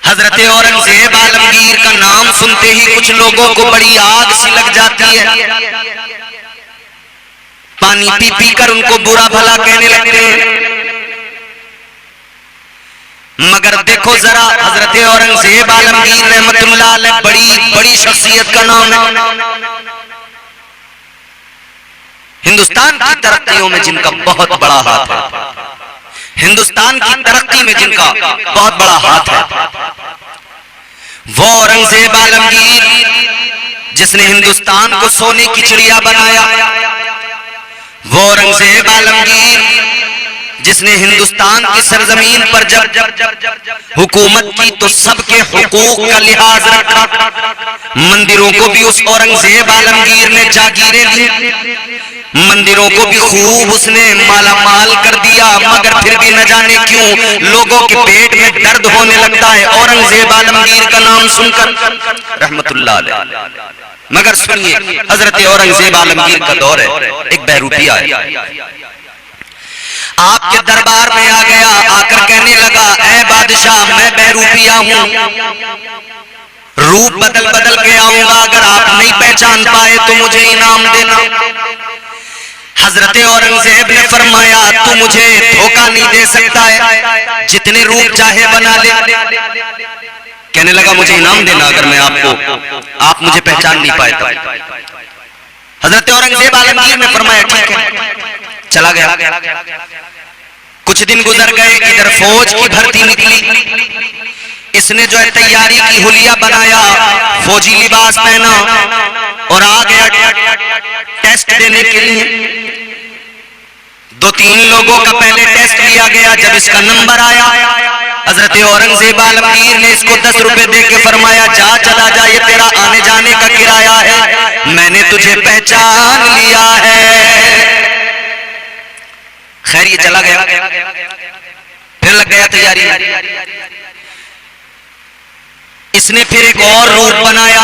हजरत औरंगजेब आलमगीर का नाम सुनते ही कुछ लोगों को बड़ी आग सी लग जाती है, पानी पी पी कर उनको बुरा भला कहने लगते हैं। मगर देखो जरा, हजरत औरंगजेब आलमगीर रहमतुल्लाह अलैह बड़ी बड़ी शख्सियत का नाम है। हिंदुस्तान की तरक्कियों में जिनका बहुत बड़ा हाथ है, हिंदुस्तान की तरक्की में जिनका बहुत बड़ा हाथ है, वो औरंगजेब आलमगीर जिसने हिंदुस्तान को सोने की चिड़िया बनाया, वो औरंगजेब आलमगीर जिसने हिंदुस्तान की सरजमीन पर जब हुकूमत की तो सबके हुकूक का लिहाज रखा। मंदिरों को भी उस औरंगजेब आलमगीर ने जागीरें दी, मंदिरों को भी खूब उसने मालामाल कर दिया। मगर फिर भी न जाने क्यों लोगों के पेट में दर्द होने लगता है औरंगजेब आलमगीर का नाम सुनकर, रहमतुल्लाह अलैह। मगर सुनिए, हजरत औरंगजेब आलमगीर का दौर है, एक बहरूपिया है, आपके दरबार में आ गया, आकर कहने लगा, ऐ बादशाह मैं बहरूपिया हूं, रूप बदल बदल के आऊंगा, अगर आप नहीं पहचान पाए तो मुझे इनाम देना। हजरत औरंगजेब ने फरमाया, तू मुझे धोखा नहीं दे सकता है, जितने रूप चाहे बना ले। कहने लगा, मुझे इनाम देना अगर मैं आप मुझे पहचान नहीं पाए तो। हजरत औरंगजेब आलमगीर ने फरमाया, ठीक है, चला गया। कुछ दिन गुजर गए, इधर फौज की भर्ती निकली, इसने जो है तैयारी की, हुलिया बनाया, फौजी लिबास पहना और आ गया टेस्ट देने के लिए। 2-3 लोगों का पहले टेस्ट लिया गया, जब इसका नंबर आया, हजरत औरंगजेब आलमगीर ने इसको 10 रुपए दे के फरमाया, जा चला जा, ये तेरा आने जाने का किराया है, मैंने तुझे पहचान लिया है। खैर ये चला गया, फिर लग गया तैयारी। इसने फिर एक और रूप बनाया,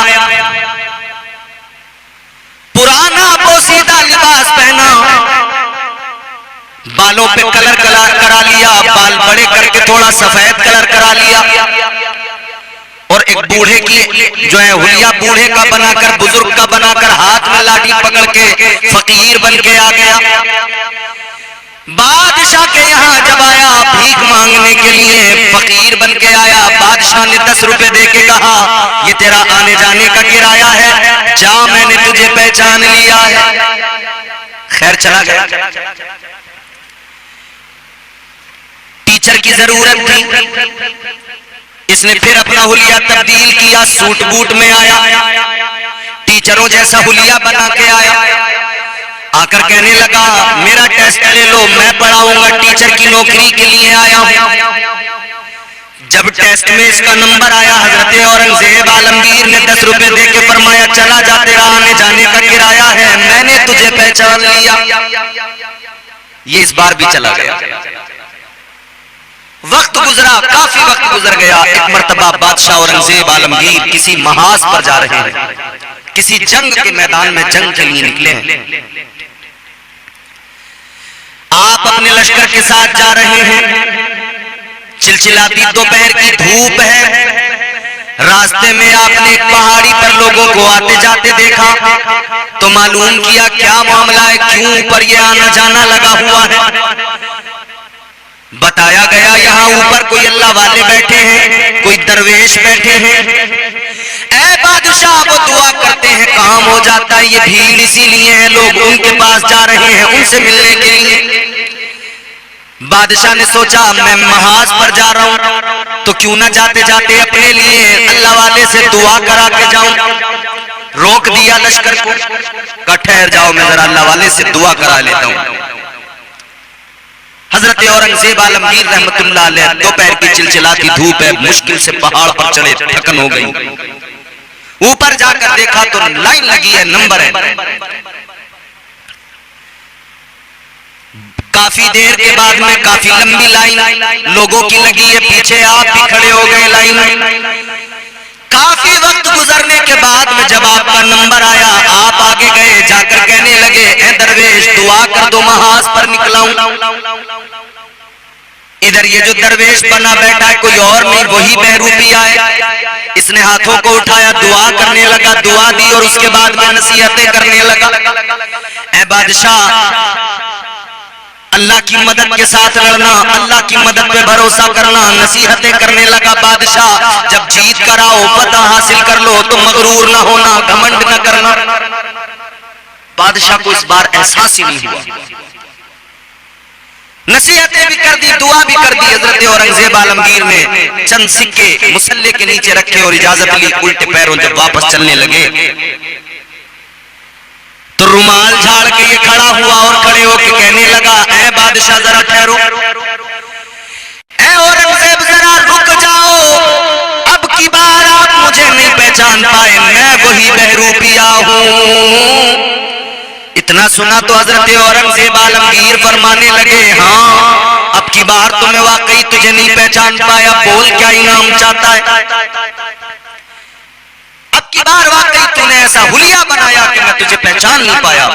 पुराना पोसीदा लिबास पहना, बालों पे कलर करा लिया, बाल बड़े करके थोड़ा सफेद कलर करा लिया, और एक बूढ़े की जो है हुलिया बूढ़े का बनाकर, बुजुर्ग का बनाकर, हाथ में लाठी पकड़ के फकीर बन के आ गया। बादशाह के यहाँ जब आया भीख मांगने के लिए, फकीर बन के आया, बादशाह ने 10 रुपए दे के कहा, ये तेरा आने जाने का किराया है, जा, मैंने तुझे पहचान लिया है। खैर चला गया। टीचर की जरूरत थी, इसने फिर अपना हुलिया तब्दील किया, सूट बूट में आया, टीचरों जैसा हुलिया बना के आया, आकर कहने लगा, मेरा टेस्ट ले लो, मैं पढ़ाऊंगा, टीचर की नौकरी के लिए आया हूं। जब टेस्ट में इसका नंबर आया, हजरत औरंगजेब आलमगीर ने 10 रुपए दे के फरमाया, चला जा, तेरा आने जाने का किराया है, मैंने तुझे पहचान लिया। ये इस बार भी चला गया। वक्त गुजरा, काफी वक्त गुजर गया। एक मर्तबा बादशाह औरंगजेब आलमगीर किसी महाज पर जा रहे हैं, किसी जंग के मैदान में जंग के लिए निकले हैं। आप अपने लश्कर के साथ जा रहे हैं, चिलचिलाती दोपहर की धूप है, रास्ते में आपने एक पहाड़ी पर लोगों को आते जाते देखा, तो मालूम किया क्या मामला है, क्यों ऊपर ये आना जाना लगा हुआ है। बताया गया, यहाँ ऊपर कोई अल्लाह वाले बैठे हैं, कोई दरवेश बैठे हैं, ऐ बादशाह वो दुआ करते हैं, काम हो जाता है, ये भीड़ इसीलिए है, लोग उनके पास जा रहे हैं उनसे मिलने के लिए। बादशाह ने सोचा, मैं महाज पर जा रहा हूं तो क्यों ना जाते जाते अपने लिए अल्लाह वाले से दुआ करा के जाऊं। रोक दिया लश्कर को, कहा ठहर जाओ, मैं जरा अल्लाह वाले से दुआ करा लेता हूं। हजरत औरंगजेब आलमगीर रहमतुल्लाह अलैह, दोपहर की चिलचिलाती धूप है, मुश्किल से पहाड़ पर चढ़े, थकन हो गई। ऊपर जाकर देखा तो लाइन लगी है, नंबर है। काफी देर के बाद में काफी लंबी लाइन लोगों की लगी है, पीछे आप भी खड़े हो गए लाइन। काफी वक्त गुजरने के बाद में जब आपका नंबर आया, आप आगे गए, जाकर कहने लगे, ए दरवेश दुआ कर दो, महाज पर निकला हूं। इधर ये जो दरवेश बना बैठा है कोई और नहीं, वही बहरूपिया है। इसने हाथों को उठाया, दुआ करने लगा, दुआ दी और उसके बाद में नसीहतें करने लगा। ऐ बादशाह, अल्लाह की मदद के साथ लड़ना, अल्लाह की मदद पे भरोसा करना, नसीहतें करने लगा। बादशाह, जब जीत कर आओ, फतह हासिल कर लो तो मगरूर ना होना, घमंड ना करना। बादशाह को इस बार एहसास ही नहीं हुआ। नसीहतें भी कर दी, दुआ भी कर दी। हजरत औरंगजेब आलमगीर ने चंद सिक्के मुसल्ले के नीचे रखे और इजाजत ली। उल्टे पैरों जब वापस चलने लगे तो रुमाल झाड़ के ये खड़ा हुआ और खड़े होके कहने लगा, ऐ बादशाह जरा ठहरो, ऐ औरंगजेब जरा रुक जाओ, अब की बार आप मुझे नहीं पहचान पाए, मैं वही बहरूपिया हूं। इतना सुना तो हजरत औरंगजेब आलमगीर फरमाने लगे, हाँ अब की बार तो मैं वाकई तुझे नहीं पहचान पाया, बोल क्या इनाम चाहता है। अब की बार वाकई तूने ऐसा हुलिया बनाया कि मैं तुझे पहचान नहीं पाया,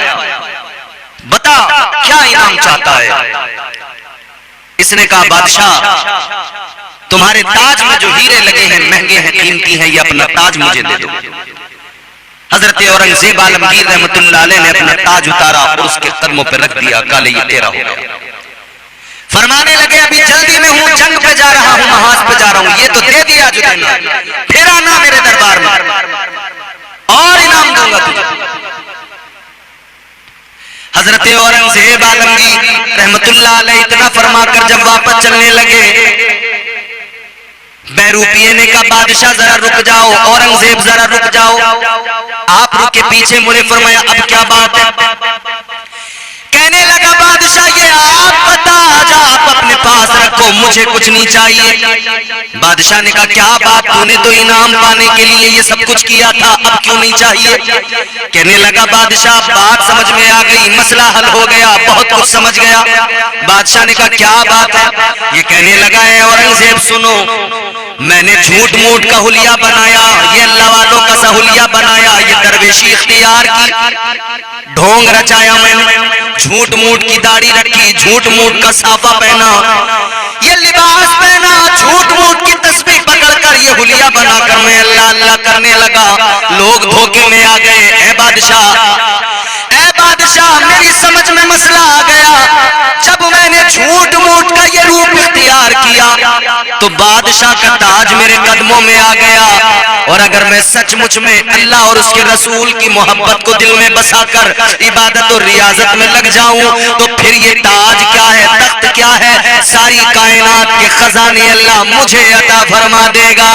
बता क्या इनाम चाहता है। इसने कहा, बादशाह तुम्हारे ताज में जो हीरे लगे हैं महंगे हैं, कीमती हैं, ये अपना ताज मुझे दे दो। हजरत औरंगजेब आलमगीर रहमतुल्लाह अलैह ने अपना ताज उतारा और उसके कदमों पर रख दिया। काले ये तेरा हो गया। फरमाने लगे, अभी जल्दी में हूं, जंग पे जा रहा हूं, महाज पे जा रहा हूं, ये तो दे दिया जो देना, फिर आना मेरे दरबार में और इनाम दूंगा तुझे। हजरत औरंगजेब आलमगीर रहमतुल्लाह अलैह इतना फरमाकर जब वापस चलने लगे, बहरूपिये ने कहा, बादशाह जरा रुक जाओ, औरंगजेब जरा रुक जाओ। आप रुके, पीछे मुड़े, फरमाया, अब क्या बात है। कहने लगा, बादशाह ये आप बता, आप अपने पास रखो, मुझे कुछ नहीं चाहिए। बादशाह ने कहा, क्या बात, तूने तो इनाम पाने के लिए ये सब कुछ किया था, अब क्यों नहीं चाहिए। कहने लगा, बादशाह बात समझ में आ गई, मसला हल हो गया, बहुत कुछ समझ गया। बादशाह ने कहा, क्या बात है। ये कहने लगा, है औरंगजेब सुनो, मैंने झूठ मूठ का हुलिया बनाया, ये अल्लाह वालों का सा हुलिया बनाया, ये दरवेशी इख्तियार की, ढोंग रचाया मैंने, झूठ मूठ की दाढ़ी रखी, झूठ मूठ का साफा पहना, ये लिबास पहना, झूठ मूठ की तस्बीह पकड़कर ये हुलिया बनाकर मैं अल्लाह अल्लाह करने लगा। लोग धोखे में आ गए। ऐ बादशाह मेरी समझ में मसला आ गया। जब मैंने झूठ मूठ का ये रूप इख्तियार किया तो बादशाह का ताज मेरे कदमों में आ गया, और अगर मैं सचमुच में अल्लाह और उसके रसूल की मोहब्बत को दिल में बसाकर इबादत और रियाजत में लग जाऊं तो फिर ये ताज क्या है, तख्त क्या है, सारी कायनात के खजाने अल्लाह मुझे अता फरमा देगा।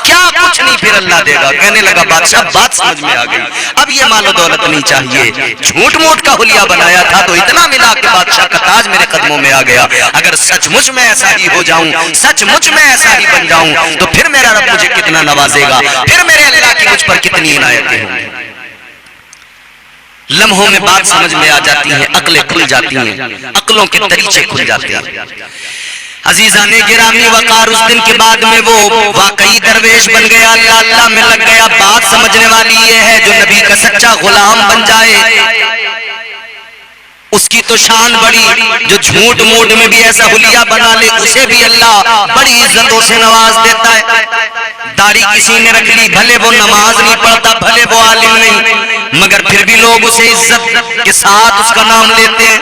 क्या कुछ नहीं, फिर अल्लाह देगा। कहने लगा, बादशाह बात समझ में आ गई, अब ये मालो दौलत नहीं चाहिए, झूठ मूठ का हुलिया बनाया था तो इतना मिला कि बादशाह का ताज मेरे कदमों में आ गया। अगर सचमुच में ऐसा ही हो जाऊं, सचमुच में ऐसा ही बन जाऊं तो फिर मेरा रब मुझे कितना नवाजेगा, फिर मेरे अल्लाह की मुझ पर कितनी इनायतें होंगी। लम्हों में बात समझ में आ जाती है, अक्लें खुल जाती हैं, अक्लों के तरीके खुल जाते हैं। अजीजाने गिरामी, वकार उस दिन के बाद में वो वाकई दरवेश बन गया, अल्लाह अल्लाह में लग गया। बात समझने वाली ये है, जो नबी का सच्चा गुलाम बन जाए उसकी तो शान बड़ी, जो झूठ मूठ में भी ऐसा हुलिया बना ले उसे भी अल्लाह बड़ी इज्जतों से नवाज देता है। दाढ़ी किसी ने रख ली, भले वो नमाज नहीं पढ़ता, भले वो आलिम नहीं, मगर फिर भी लोग उसे इज्जत के साथ उसका नाम लेते हैं,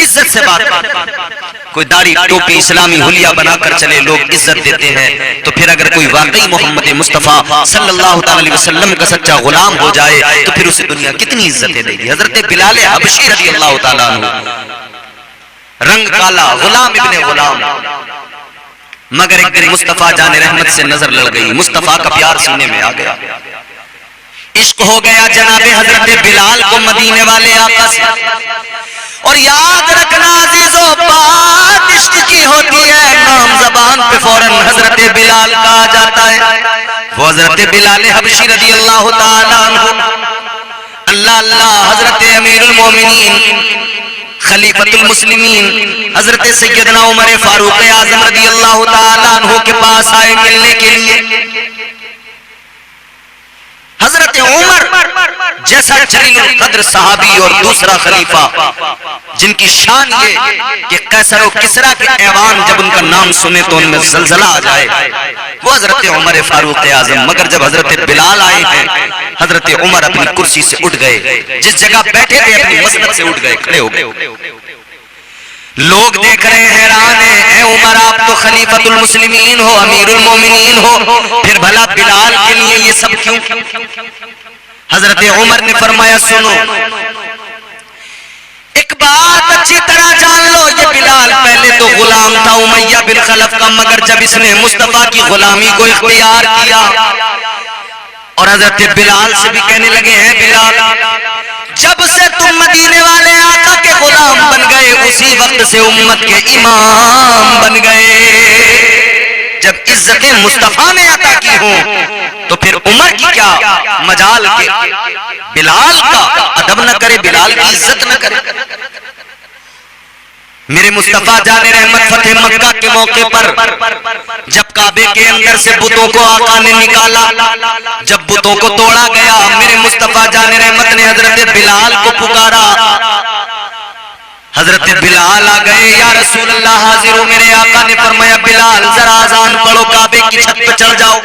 इज्जत से बात। कोई दाढ़ी टोपी इस्लामी हुलिया बनाकर चले, लोग इज्जत देते हैं। तो फिर अगर कोई वाकई मोहम्मद मुस्तफ़ा सल्लल्लाहु अलैहि वसल्लम का सच्चा गुलाम हो जाए तो फिर उसे दुनिया कितनी इज्जतें देगी। हजरत बिलाल हबशी रज़ी अल्लाह ताला अन्हु, रंग काला, गुलाम इब्ने गुलाम, मगर एक दिन मुस्तफ़ा जाने रहमत से नजर लड़ गई, मुस्तफ़ा का प्यार सीने में आ गया, इश्क हो गया जनाबे हजरत बिलाल को मदीने वाले आका से। और याद रखना अजीजों, बात इश्क की होती है, नाम जबान पे फौरन हजरत बिलाल का आ जाता है। वो हजरत बिलाल हबशी रज़ी अल्लाह ताला अन्हु, अल्लाह अल्लाह, हजरत अमीरुल मोमिनीन खलीफतुल मुस्लिमीन हजरत सैयदना उमर फारूक आजम रज़ी अल्लाह ताला अन्हु के पास आए मिलने के लिए। हजरत उमर जैसा जलील कद्र सहाबी और दूसरा खलीफा जिनकी शान ये कि कैसर और किसरा के ऐवान जब उनका नाम सुने तो उनमें जलजला आ जाए, वो हजरत उमर फारूक आजम। मगर जब हजरत बिलाल आए हैं, हजरत उमर अपनी कुर्सी से उठ गए, जिस जगह बैठे थे अपनी मसनद से उठ गए, खड़े हो गए। लोग देख रहे हैं, हैरान है, उमर आप तो खलीफतुल मुस्लिमीन हो, अमीरुल मोमिनीन हो, फिर भला बिलाल के लिए ये सब क्यों? हजरत उमर ने फरमाया, सुनो एक बात अच्छी तरह जान लो, ये बिलाल पहले तो गुलाम था उमैया बिन खलफ का, मगर जब इसने मुस्तफा की गुलामी को इख्तियार किया और हजरत बिलाल से भी कहने लगे हैं, बिलाल जब से तुम मदीने वाले आका के गुलाम बन गए, उसी वक्त से उम्मत के इमाम बन गए। जब इज्जतें मुस्तफा ने अता की हो तो फिर उमर की क्या मजाल के बिलाल का अदब न करे, बिलाल की इज्जत न करे। मेरे मुस्तफा जाने रहमत फतेह मक्का के मौके पर जब काबे के अंदर से बुतों को आका ने निकाला, जब बुतों को तोड़ा गया, मेरे मुस्तफा जाने रहमत ने हजरत बिलाल को पुकारा। हजरत बिलाल आ गए, या रसूल अल्लाह हाजिर हो। मेरे आका ने फरमाया, बिलाल जरा अजान पढ़ो, काबे की छत पे चढ़ जाओ।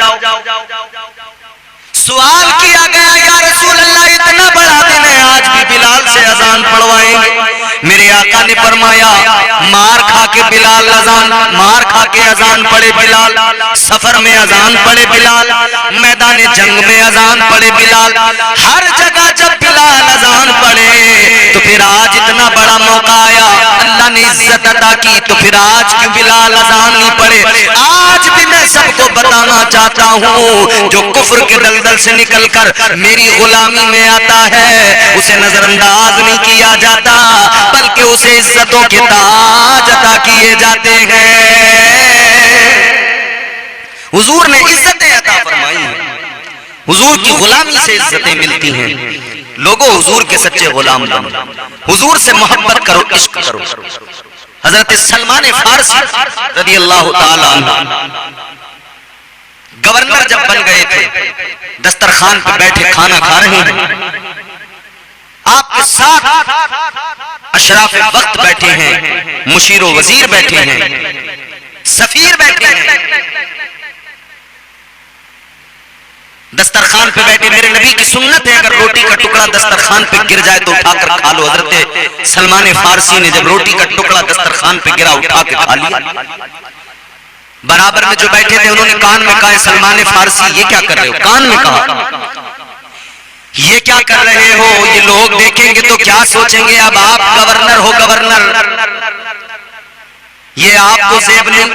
सवाल किया गया, या रसूल अल्लाह इतना बड़ा दिन है, आज भी बिलाल से अजान पढ़वाएंगे? मेरे आका ने फरमाया, मार खा के बिलाल अजान, मार खा के अजान पढ़े बिलाल, सफर में अजान पढ़े बिलाल, मैदान जंग में अजान पढ़े बिलाल, हर जगह जब बिलाल अजान पढ़े तो फिर आज इतना बड़ा मौका आया, अल्लाह ने इज्जत अता की, तो फिर आज क्यों बिलाल अजान नहीं पढ़े? आज भी मैं सबको बताना चाहता हूँ, जो कुफ्र के दलदल से निकलकर मेरी गुलामी में आता है, उसे नजरअंदाज नहीं किया जाता, बल्कि उसे इज्जतों के ताज अता किए जाते हैं। हुजूर ने इज्जतें अता फरमाई हैं, हुजूर की गुलामी से इज्जतें मिलती हैं। लोगों हुजूर के सच्चे गुलाम बनो, हुजूर से मोहब्बत करो, इश्क करो। हजरत सलमान फारसी रज़ी अल्लाह ताला अन्हु गवर्नर जब बन गए थे, दस्तरखान पे बैठे खाना खा रहे हैं, आपके साथ अशराफ वक्त बैठे हैं, मुशीरो वजीर बैठे हैं, सफीर बैठे हैं, दस्तरखान पे बैठे। मेरे नबी की सुन्नत है, अगर रोटी का टुकड़ा दस्तरखान पे गिर जाए तो उठाकर खा लो। हजरत सलमान फारसी ने जब रोटी का टुकड़ा दस्तरखान पे गिरा, उठा के खा लिया। बराबर में जो बैठे थे उन्होंने कान में कहा, सलमान फारसी ये क्या कर रहे हो? कान में कहा, ये क्या कर रहे हो? ये लोग देखेंगे तो क्या सोचेंगे? अब आप गवर्नर हो, गवर्नर, ये आपको जेब नहीं।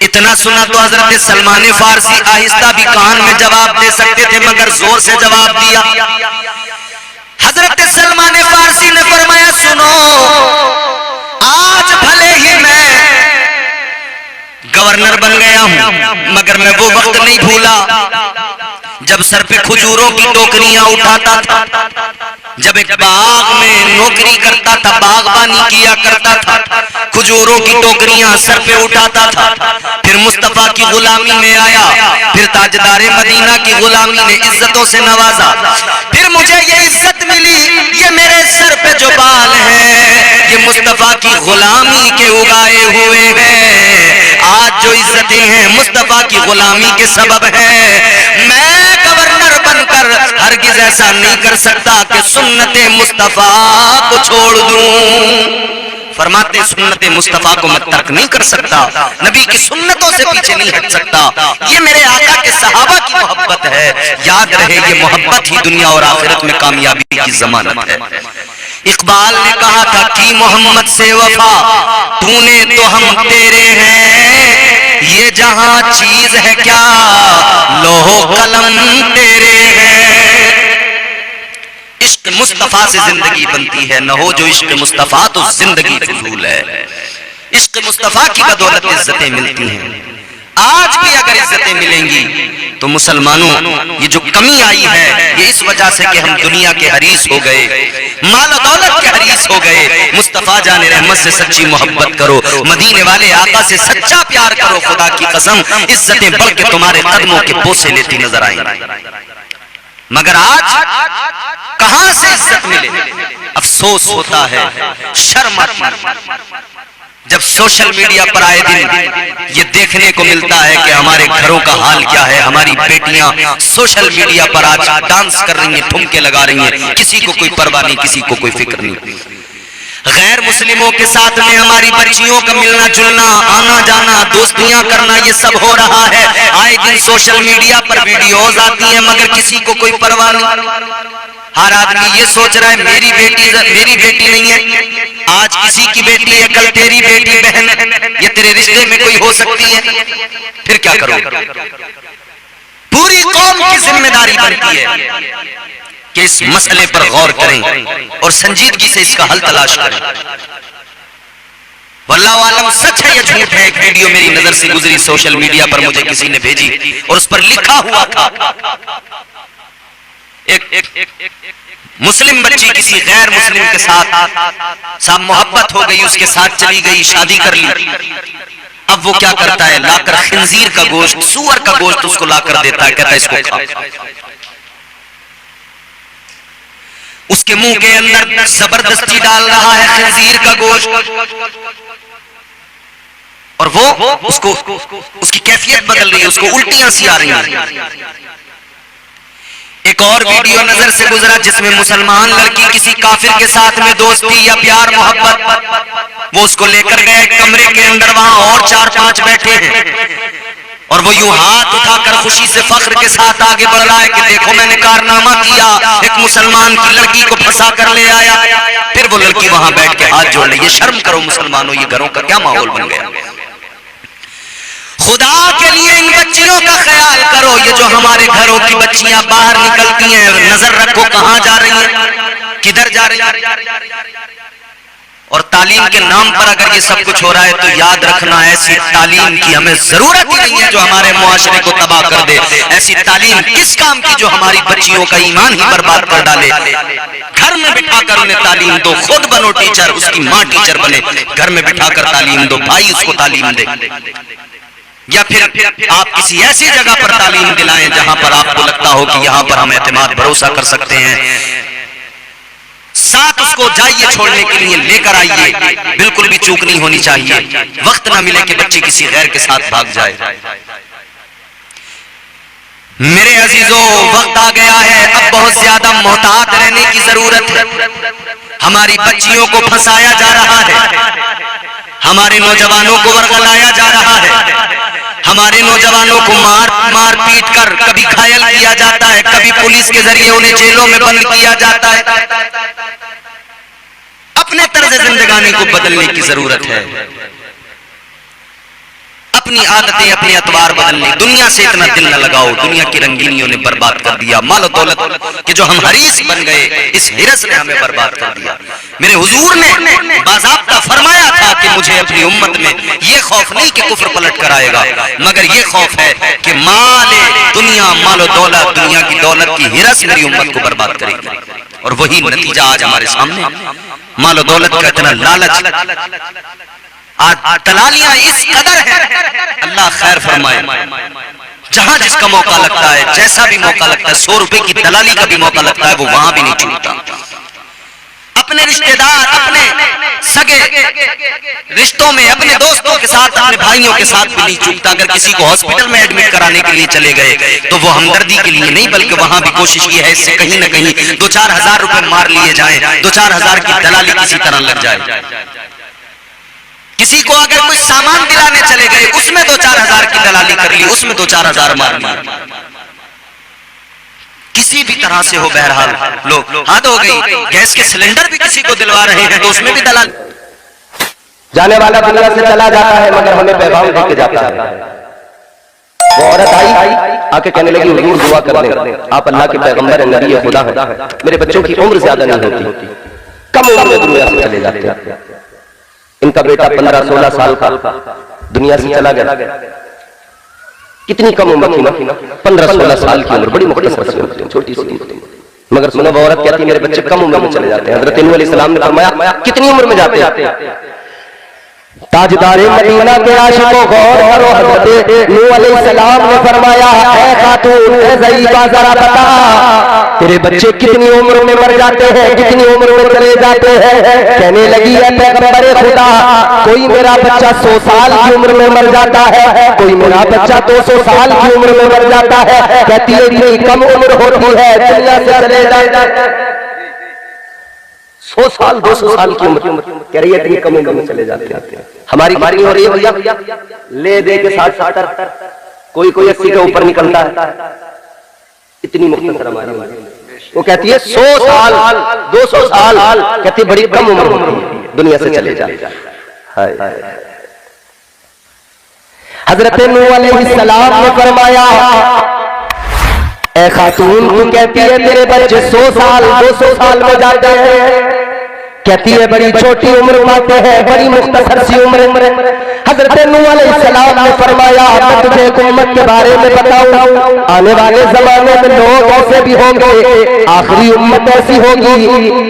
इतना सुना तो हजरत सलमान फारसी आहिस्ता भी कान में जवाब दे सकते थे, मगर जोर से जवाब दिया। हजरत सलमान फारसी ने फरमाया, सुनो, आज भले ही मैं गवर्नर बन गया हूं, मगर मैं वो वक्त नहीं भूला जब सर पे खजूरों की टोकरियां उठाता था, जब एक बाग में नौकरी करता था, बागबानी किया करता था, खजूरों की टोकरियां सर पे उठाता था, फिर मुस्तफा की गुलामी में आया, फिर ताजदारे मदीना की गुलामी ने इज्जतों से नवाजा, फिर मुझे ये इज्जत मिली, ये मेरे सर पे जो बाल हैं ये मुस्तफा की गुलामी के उगाए हुए हैं। आज जो इज्जतें हैं मुस्तफा की गुलामी के सबब हैं। मैं गवर्नर बनकर हरगिज ऐसा नहीं कर सकता कि सुन्नते मुस्तफा को छोड़ दूं। फरमाते सुन्नते मुस्तफा को मैं तर्क नहीं कर सकता, नबी की सुन्नतों से पीछे नहीं हट सकता। ये मेरे आका के सहाबा की मोहब्बत है। याद रहे, ये मोहब्बत ही दुनिया और आखिरत में कामयाबी की जमानत है। इकबाल ने कहा था कि मोहम्मद से वफा तूने तो हम तेरे हैं, ये जहां चीज है क्या लोहो कलम तेरे हैं। इश्क मुस्तफा से जिंदगी बनती है, न हो जो इश्क मुस्तफा तो जिंदगी फजूल है। इश्क मुस्तफा की बदौलत इज्जतें मिलती हैं। आज भी अगर इज्जतें मिलेंगी तो मुसलमानों, ये जो कमी आई है ये इस वजह से कि हम दुनिया के हरीस हो गए, माल दौलत के हरीस हो गए। मुस्तफा जाने रहमत से सच्ची मोहब्बत करो, मदीने वाले आका से सच्चा प्यार करो। खुदा की कसम इज्जतें बढ़ के तुम्हारे कदमों के बोसे लेती नजर आएंगी। मगर आज कहां से इज्जत मिले? अफसोस होता है, शर्म आती है जब सोशल मीडिया पर आए दिन ये देखने को मिलता है कि हमारे घरों का हाल क्या है। हमारी बेटियां सोशल मीडिया पर आज डांस कर रही हैं, ठुमके लगा रही हैं, किसी को कोई परवाह नहीं, किसी को कोई फिक्र नहीं। गैर मुस्लिमों के साथ में हमारी बच्चियों का मिलना जुलना, आना जाना, दोस्तियां करना, ये सब हो रहा है। आए दिन सोशल मीडिया पर वीडियोज आती हैं, मगर किसी को कोई परवाह नहीं। हर आदमी ये सोच रहा है मेरी बेटी नहीं है, आज किसी की बेटी है, कल तेरी बेटी बहन है, ये तेरे रिश्ते में कोई हो सकती है, फिर क्या करोगे? पूरी कौम की जिम्मेदारी बनती है कि इस मसले पर गौर करें और संजीदगी से इसका हल तलाश करें। वल्लाहु आलम सच है या झूठ है। एक वीडियो मेरी नजर से गुजरी सोशल मीडिया पर, मुझे किसी ने भेजी और उस पर लिखा हुआ था एक मुस्लिम बच्ची किसी गैर मुस्लिम के साथ मोहब्बत हो गई, उसके साथ चली गई, शादी कर ली। अब वो क्या करता है, लाकर खिंजीर का गोश्त, सूअर का गोश्त उसको लाकर देता है, कहता है इसको खा। उसके मुंह के अंदर जबरदस्ती डाल रहा है खिंजीर का गोश्त, और वो उसको उसकी कैफियत बदल रही है, उसको उल्टियां सी आ रही हैं। एक और वीडियो नजर से गुजरा जिसमें मुसलमान लड़की किसी काफिर के साथ में दोस्ती या प्यार मोहब्बत, वो उसको लेकर गए कमरे के अंदर, वहां और 4-5 बैठे हैं और वो यूं हाथ उठाकर खुशी से फख्र के साथ आगे बढ़ रहा है कि देखो मैंने कारनामा किया, एक मुसलमान की लड़की को फंसा कर ले आया। फिर वो लड़की वहां बैठ के हाथ जोड़ रही है। शर्म करो मुसलमानों, ये घरों का क्या माहौल बन गया। खुदा के लिए इन बच्चियों का ख्याल करो। ये जो हमारे घरों की बच्चियां बाहर निकलती हैं, नजर रखो कहां जा रही हैं, किधर जा रही हैं। और तालीम के नाम पर अगर ये सब कुछ हो रहा है तो याद रखना, ऐसी तालीम की हमें जरूरत ही नहीं है जो हमारे मुआशरे को तबाह कर दे। ऐसी तालीम किस काम की जो हमारी बच्चियों का ईमान ही बर्बाद कर डाले। घर में बिठाकर उन्हें तालीम दो, खुद बनो टीचर, उसकी माँ टीचर बने, घर में बिठाकर तालीम दो, भाई उसको तालीम दे। या फिर आप किसी ऐसी जगह पर तालीम दिलाएं जहां पर आपको लगता हो कि यहां पर हम एतमाद भरोसा कर सकते हैं। साथ उसको जाइए, छोड़ने के लिए लेकर आइए, बिल्कुल भी चूक नहीं होनी चाहिए। वक्त ना मिले कि बच्ची किसी गैर के साथ भाग जाए। मेरे अजीजों, वक्त आ गया है, अब बहुत ज्यादा मोहतात रहने की जरूरत है। हमारी बच्चियों को फंसाया जा रहा है, हमारे नौजवानों को वर्गलाया जा रहा है, हमारे नौजवानों को मार पीट कर कभी घायल किया जाता है, कभी पुलिस के जरिए उन्हें जेलों में बंद किया जाता है। अपने तर्ज जिंदगानी को बदलने की जरूरत है, अपनी आदतें, अपने अतवार बदलने। दुनिया से इतना दिल न लगाओ, दुनिया की रंगीनियों ने बर्बाद कर दिया। माल दौलत के जो हम हरीस बन गए, इस हिरस ने हमें बर्बाद कर दिया। मेरे हुजूर ने बाज़ाब्ता फरमाया था कि मुझे अपनी उम्मत में ये खौफ नहीं कि कुफ्र पलट कर आएगा, मगर ये खौफ है कि माले दुनिया, माल दौलत, दुनिया की दौलत की हिरस मेरी उम्मत को बर्बाद करेगी। और वही नतीजा आज हमारे सामने। माल दौलत का इतना लालच, आज दलालियां इस कदर है, अल्लाह खैर फरमाए। जहां जिसका मौका लगता है, जैसा भी मौका लगता है, 100 रुपए की दलाली का भी मौका लगता है, वो वहां भी नहीं छूटता। अपने रिश्तेदार, अपने सगे रिश्तों में, अपने दोस्तों के साथ, अपने भाइयों के साथ भी नहीं चूकता। अगर किसी को हॉस्पिटल में एडमिट कराने के लिए चले गए तो वो हमदर्दी के लिए नहीं, बल्कि वहां भी कोशिश ये है इससे कहीं ना कहीं 2-4 हजार रुपए मार लिए जाएं, 2-4 हजार की दलाली किसी तरह लग जाए। किसी को अगर कोई सामान दिलाने चले गए, उसमें 2-4 हजार की दलाली कर ली, उसमें 2-4 हजार मार ली। किसी भी तरह से हो, बहरहाल लोग हद हो गई। गैस के सिलेंडर भी किसी को दिलवा रहे हैं तो उसमें भी दलाल। जाने वाला दुनिया से चला जाता है, मगर हमें पैगाम देके जाता है। वो औरत आई, आके कहने लगी हुजूर दुआ कर लें, आप अल्लाह के पैगंबर नबी खुदा हैं, मेरे बच्चों की उम्र ज्यादा नहीं होती, कम उम्र में दुनिया से चले जाते हैं। इनका बेटा 15-16 साल का दुनिया से चला गया। कितनी कम उम्र थी ना, 15-16 साल की उम्र, बड़ी मुख्तसर छोटी सी उम्र। मगर सुनो, वो औरत कहती मेरे बच्चे कम उम्र में चले जाते हैं। हजरत नूह अलैहिस्सलाम ने फरमाया कितनी उम्र में जाते हैं? ताजदारे मदीना के आशिकों गौर करो, हज़रत नूह अलैहिस्सलाम ने फरमाया, ऐ खातून, ऐ ज़ईबा, जरा बता तेरे बच्चे कितनी उम्र में मर जाते हैं, कितनी उम्र में चले जाते हैं। कहने लगी, है पैगंबरे खुदा, कोई मेरा बच्चा 100 साल की उम्र में मर जाता है, कोई मेरा बच्चा 200 साल की उम्र में मर जाता है। कहती है इतनी कम उम्र होती है दुनिया से चले जाता है। 100 साल 200 साल की उम्र कह रही है, इतनी कम उम्र में चले जाते हैं। हमारी बारी हो रही है भैया, ले दे के 60-70, कोई 80 के ऊपर निकलता है। इतनी मुख्तसर हमारी वो कहती है 100 साल 200 साल, कहती बड़ी कम उम्र दुनिया से चले जाए। हजरत नूह अलैहिस्सलाम ने फरमाया, ऐ खातून, तू कहती है तेरे बच्चे 100 साल 200 साल में जाते हैं, कहती है बड़ी छोटी उम्र पाते हैं, बड़ी मुख्तसर सी उम्र। हजरत नूह अलैहिस्सलाम ने फरमाया, मैं तुझे एक उम्मत के बारे में बताऊं, आने वाले जमाने में लोग ऐसे भी होंगे, आखिरी उम्मत ऐसी होगी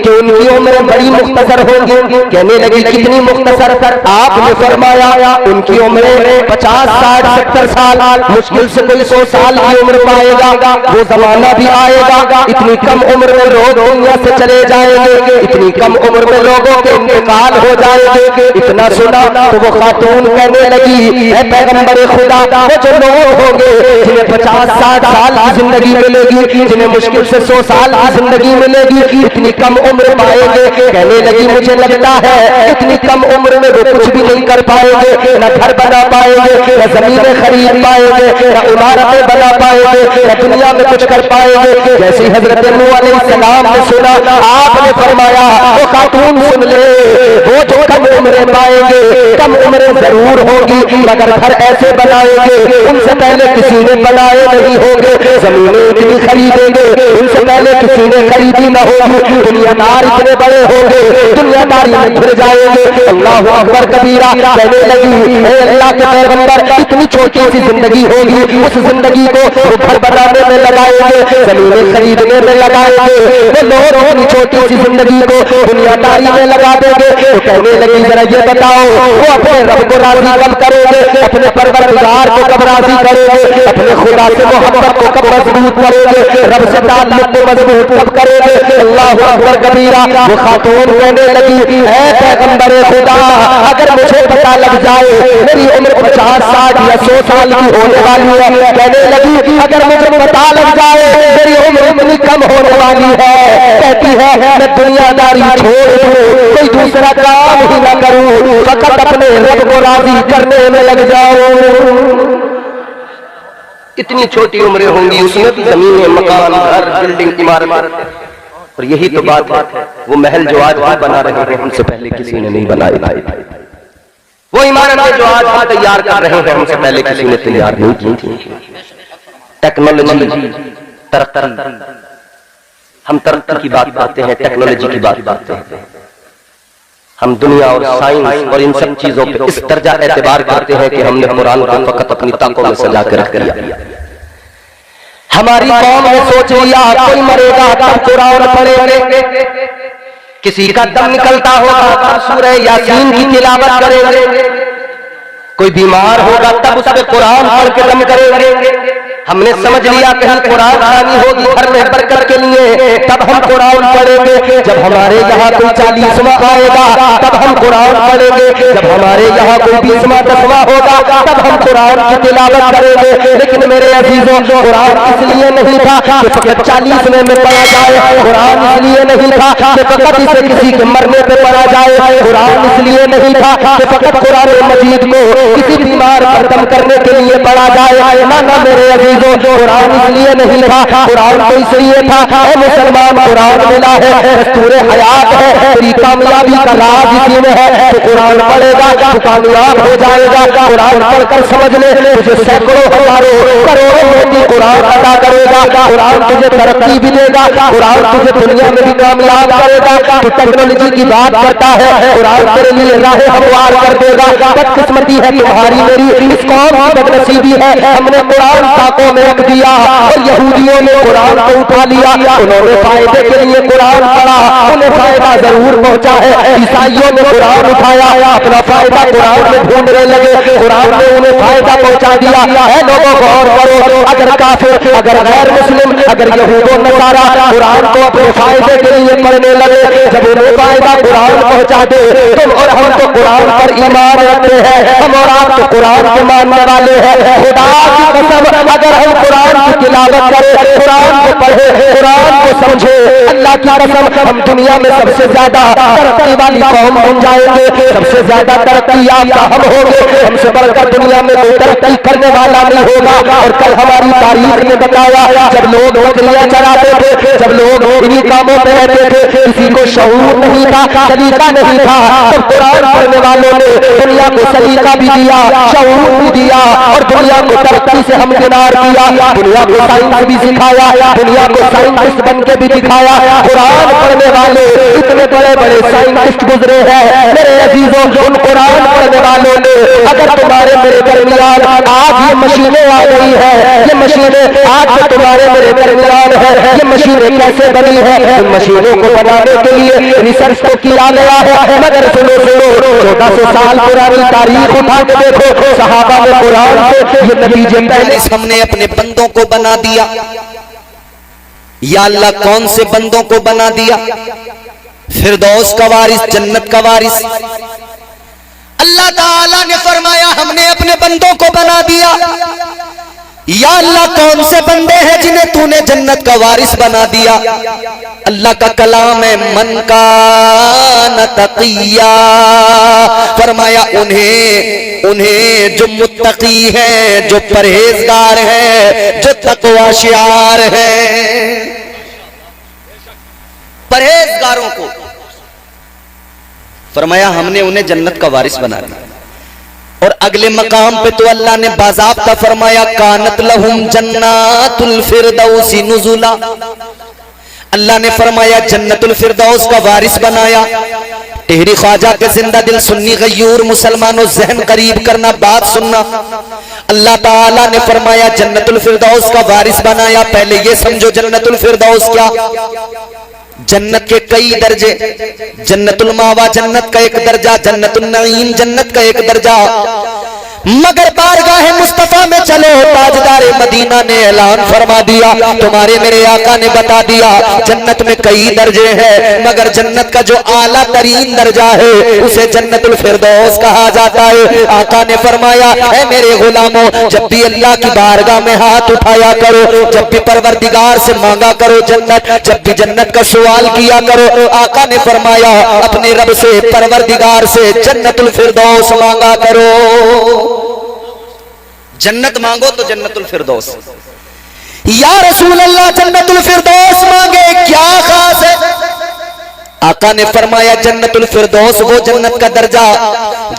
कि उनकी उम्र बड़ी मुख्तसर होगी। कहने लगी कितनी मुख्तसर? आपने फरमाया उनकी उम्र 50, 60, 70 साल, मुश्किल से कोई 100 साल की उम्र पाएगा। वो जमाना भी आएगा, इतनी कम उम्र में लोग दुनिया से चले जाएंगे, इतनी कम उम्र में लोगों के इंतकाल हो जाएंगे। इतना सुना तो वो खातून कहने लगी, है पैगंबरे खुदा, वो जो लोग होंगे जिन्हें 50, 60 साल की जिंदगी मिलेगी, जिन्हें मुश्किल से 100 साल की जिंदगी मिलेगी, इतनी कम उम्र पाएंगे। कहने लगी मुझे लगता है इतनी कम उम्र में वो कुछ भी नहीं कर पाएंगे, न घर बना पाएंगे, न जमीनें खरीद पाएंगे, न इमारतें बना पाएंगे, न दुनिया में कुछ कर पाएंगे। जैसे हजरत नूह अलैहिस्सलाम ने सुना, आपने फरमाया, वो खातून सुन ले, वो जो कम उम्र पाएंगे, कम उम्र जरूर होगी, मगर घर ऐसे बनाएंगे उनसे पहले किसी ने बनाए नहीं होंगे, जमीनें इतनी खरीदेंगे उनसे पहले किसी ने खरीदी न होगी, दुनियादार इतने बड़े होंगे, दुनियादारी में घिर जाएंगे। अल्लाह अकबर कबीरा। कहने लगी, अल्लाह के पैगंबर, इतनी छोटी सी जिंदगी होगी, उस जिंदगी को वो घर बनाने में लगाएंगे, जमीनें खरीदने में लगाएंगे, वो लोग अपनी छोटी सी जिंदगी को दुनियादारी में लगा देंगे। तो कहने लगी जरा ये बताओ, वो अपने रब को राजी कब करेंगे, अपने परवरदिगार को कब राजी करेंगे, अपने खुदा से मोहब्बत को कब मजबूत करेंगे, रब से ताल्लुक को मजबूत कब करेंगे। अल्लाह अकबर कबीरा। वो खातून कहने लगी, है पैगंबरे खुदा, अगर मुझे पता लग जाए मेरी उम्र 50, 60 या 100 साल की होने वाली है, कहने लगी अगर मुझे पता लग जाए मेरी उम्र इतनी कम होने वाली है, कहती है मैं दुनियादारी छोड़ दूं, कोई दूसरा काम ही ना करूं, फकत अपने रब को राजी करने में लग जाऊं। इतनी छोटी उम्रें होंगी, उसमें भी जमीनें, मकान, घर, बिल्डिंग, इमारत। और यही तो बात है, वो महल जो आज भी बना रहे हैं हमसे पहले किसी ने नहीं बनाए, वो इमारतें जो आज हम तैयार कर रहे हैं हमसे पहले किसी ने तैयार नहीं की थी। टेक्नोलॉजी, तरक्की, हम तरक्की की बात करते हैं, टेक्नोलॉजी की बात करते हैं, हम दुनिया और साइंस और इन सब चीजों पे इस दर्जा एतबार करते हैं कि हमने कुरान को फकत अपनी ताकों में सजा कर रख दिया। हमारी कौम ने सोच लिया कोई मरेगा तब कुरान पढ़ेंगे, किसी का दम निकलता होगा तब सूरह यासीन की तिलावत करेंगे, कोई बीमार होगा तब उस पे कुरान पढ़ के दम करेंगे। हमने समझ लिया कहीं कुरान खानी होगी घर में बरकत के लिए तब हम कुरान पढ़ेंगे, जब हमारे यहाँ कोई 40वां आएगा तब हम कुरान पढ़ेंगे, जब हमारे यहाँ कोई 20वां 10वां होगा तब हम कुरान की तिलावत करेंगे। लेकिन मेरे अजीजों, कुरान इसलिए नहीं था कि फकत 40वें में पढ़ा जाए, कुरान इसलिए नहीं था कि फकत इसे किसी के मरने पे पढ़ा जाए, कुरान इसलिए नहीं था कि फकत कुरान मजीद को किसी बीमार पर दम करने के लिए पढ़ा जाए। ना मेरे अजीजों, कुरान इसलिए नहीं था, कुरान तो इसलिए था, ऐ मुसलमान कुरान मिला है, दस्तूर हयात है, तेरी कामयाबी का राज इसी में है। तो कुरान पढ़ेगा तो कामयाब हो जाएगा। कुरान पढ़कर समझ ले, तुझे सैकड़ों हजारों करोड़ों मोती कुरान अदा करेगा, कुरान तुझे तरक्की भी देगा, कुरान तुझे दुनिया में भी कामयाब करेगा। तो टेक्नोलॉजी की बात करता है, कुरान तेरे लिए राह हमवार कर देगा। बदकिस्मती है तुम्हारी मेरी, इस कौम की बदनसीबी है, हमने कुरान ताकों हाथों में रख दिया और यहूदियों ने कुरान को उठा लिया। उन्होंने फायदे के लिए कुरान पढ़ा, उन्हें फायदा जरूर पहुंचा है। ईसाइयों ने कुरान उठाया, अपना फायदा कुरान में ढूंढने लगे, कुरान ने उन्हें फायदा पहुंचा दिया है। लोगों को गौर करो, अगर काफिर, अगर गैर मुस्लिम, अगर यहूद और नसारा कुरान को अपने फायदे के लिए पढ़ने लगे, जब उन्हें फायदा कुरान पहुंचा दे, तुम और हम तो कुरान पर ईमान रखते हैं, हम और आप तो कुरान के मानने वाले हैं। खुदा की कसम, अगर हम कुरान की तिलावत करें, कुरान को पढ़े, कुरान को समझे, अल्लाह की कसम हम दुनिया में सबसे ज्यादा तरक्की वाली कौम बन जाएंगे, सबसे ज्यादा तरक्की याफ्ता हम होंगे। हमसे बढ़कर दुनिया में कोई तरक्की करने वाला नहीं होगा। और कल हमारी तारीख ने बताया, जब लोग बकरियां चराते थे, जब लोग इन्हीं कामों में रहते थे, किसी को शऊर नहीं था, सलीका नहीं था, तब कुरान पढ़ने वालों ने दुनिया को सलीका भी दिया, शऊर भी दिया और दुनिया को तरक्की से हमकिनार किया। दुनिया को साइंस भी सिखाया, दुनिया को साइंटिस्ट बन के भी दिखाया। कुरान पढ़ने वाले इतने बड़े बड़े साइंटिस्ट गुजरे हैं मेरे अजीजों। उन कुरान पढ़ने वालों ने, अगर तुम्हारे मेरे दरमियान आज ये मशीनें आ गई है, ये मशीनें आज जो तुम्हारे मेरे दरमियान है, ये मशीनें कैसे बनी है? इन मशीनों को बनाने के लिए रिसर्च तो किया गया है, मगर सुनो 1400 साल पुरानी तारीख उठा के देखो, सहाबा ने कुरान से ये नतीजे पहले। हमने अपने बंदों को बना दिया, या अल्लाह कौन से बंदों को बना दिया? फिरदौस का वारिस, जन्नत का वारिस। अल्लाह ताला ने फरमाया हमने अपने बंदों को बना दिया। या अल्लाह कौन से बंदे हैं जिन्हें तूने जन्नत का वारिस बना दिया? अल्लाह का कलाम है, मन का न तकिया, फरमाया उन्हें जो मुत्तकी है, जो परहेजगार है, जो तकवा शियार है, परहेजगारों को फरमाया हमने उन्हें जन्नत का वारिस बना दिया। और अगले मकाम पे तो अल्लाह ने बाज़ाब्ता फरमाया, कानत लहुम जन्नातुल फिरदौसी नुजुला। अल्लाह ने फरमाया जन्नतुल फिरदौस का वारिस बनाया। टेहरी ख्वाजा के जिंदा दिल सुन्नी गयूर मुसलमानों जहन करीब करना, बात सुनना। अल्लाह ताला ने फरमाया जन्नतुल फिरदौस का वारिस बनाया। पहले ये समझो जन्नतुल फिरदौस क्या? जन्नत के कई दर्जे, जन्नतुल मावा जन्नत का एक दर्जा, जन्नतुल नईम जन्नत का एक दर्जा, मगर बारगाह मुस्तफा में चलो, ताजदार मदीना ने ऐलान फरमा दिया, तुम्हारे मेरे आका ने बता दिया जन्नत में कई दर्जे हैं, मगर जन्नत का जो आला तरीन दर्जा है उसे जन्नतुल फिरदौस कहा जाता है। आका ने फरमाया है मेरे गुलामों, जब भी अल्लाह की बारगाह में हाथ उठाया करो, जब भी परवरदिगार से मांगा करो जन्नत, जब भी जन्नत का सवाल किया करो, आका ने फरमाया अपने रब से, परवरदिगार से जन्नतुल फिरदौस मांगा करो। जन्नत मांगो तो जन्नतुल फिरदौस। या रसूल अल्लाह जन्नतुल फिरदौस मांगे, क्या खास है? आका ने फरमाया जन्नतुल फिरदौस वो जन्नत का दर्जा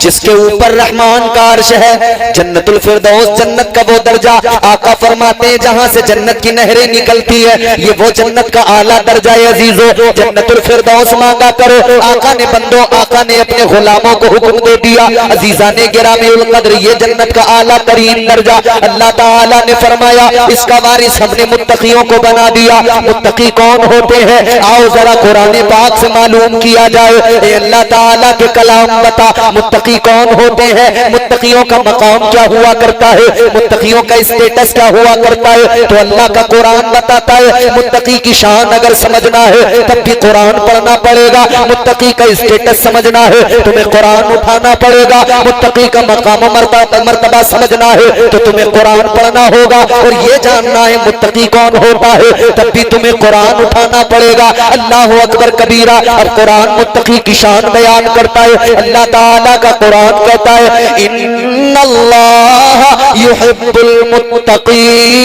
जिसके ऊपर रहमान का अर्श है। जन्नतुल फिरदौस जन्नत का वो दर्जा, आका फरमाते हैं जहां से जन्नत की नहरें निकलती है, ये वो जन्नत का आला दर्जा है। अजीजों जन्नतुल फिरदौस मांगा करो। आका ने बंदो, आका ने अपने गुलामों को हुक्म दे दिया, अजीजा ने गिरामीउल कद्र, ये जन्नत का आला तरीन दर्जा अल्लाह ताला ने फरमाया इसका वारिस हमने मुत्तकियों को बना दिया। मुत्तकी कौन होते हैं? आओ जरा कुरान पाक से मालूम किया जाए। अल्लाह ताला के कलाम बता, मुत्तकी कौन होते हैं? मुत्तकियों का मकाम क्या हुआ करता है? मुत्तकियों का स्टेटस क्या हुआ करता है? तो अल्लाह का कुरान बताता है मुत्तकी की शान अगर समझना है तब भी कुरान पढ़ना पड़ेगा। मुत्तकी का स्टेटस समझना है तुम्हें कुरान उठाना पड़ेगा। मुत्तकी का मकाम मर्तबा समझना है तो तुम्हें कुरान पढ़ना होगा। और ये जानना है मुत्तकी कौन होता है तब भी तुम्हें कुरान उठाना पड़ेगा। अल्लाह अकबर कबीरा। अब कुरान मुत्तकी की शान बयान करता है। अल्लाह ताला का कुरान कहता है इन्नल्लाह युहिब्बुल मुत्तकीन।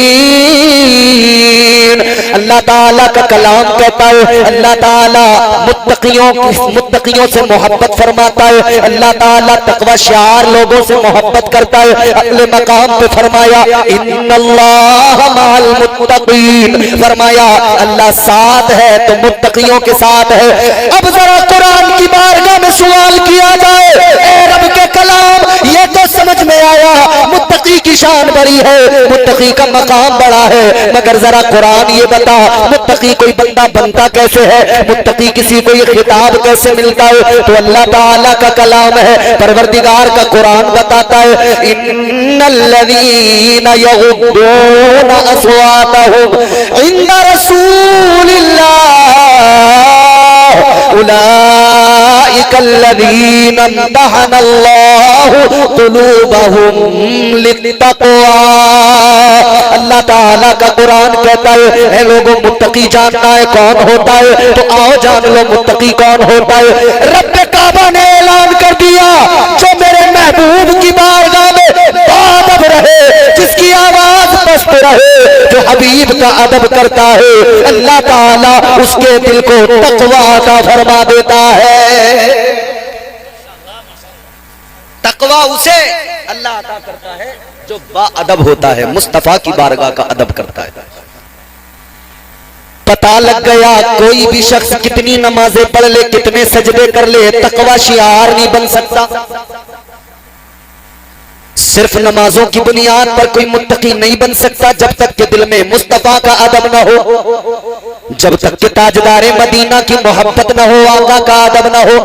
अल्लाह ताला का कलाम कहता है अल्लाह ताला मुत्तकियों से मोहब्बत फरमाता है। अल्लाह ताला तकवा शार लोगों से मोहब्बत करता है। अगले मकाम पे फरमाया इन्नल्लाह मअल मुत्तकीन, फरमाया अल्लाह साथ है तो मुत्तकियों के साथ है। अब जरा कुरान की बारगाह में सवाल किया जाए, ए रब के कलाम ये तो समझ में आया मुत्तकी की शान बड़ी है, मुत्तकी का मकाम बड़ा है, मगर जरा कुरान ये बता मुत्तकी कोई बंदा बनता कैसे है, मुत्तकी किसी को ये खिताब कैसे मिलता है? तो अल्लाह ताला का कलाम है, परवरदिगार का कुरान बताता है इन्नल्लज़ीना यग़ुद्दूना अस्वातहुम इंदा रसूलिल्लाह उलाइकल्लज़ीना इम्तहनल्लाहु कुलूबहुम लित्तक़वा। अल्लाह ताला का कुरान कहता है लोगों मुत्तकी जानना है कौन होता है, तो आओ जान लो मुत्तकी कौन होता है। रब्बे काबा ने ऐलान कर दिया जो मेरे महबूब की बारगाह में बाअदब रहे, जिसकी आवाज पस्त रहे, जो हबीब का अदब करता है, अल्लाह ताला उसके दिल को तकवा अता फरमा देता है। तकवा उसे अल्लाह अता करता है जो बाअदब होता है, मुस्तफा की बारगाह का अदब करता है। पता लग गया कोई भी शख्स कितनी नमाजें पढ़ ले, कितने सजदे कर ले, तकवा शिआर नहीं बन सकता। सिर्फ नमाजों की बुनियाद पर कोई मुत्तकी नहीं बन सकता जब तक कि दिल में मुस्तफा का अदब न हो, जब तक कि ताजदारे मदीना की मोहब्बत न हो, आका का अदब न हो।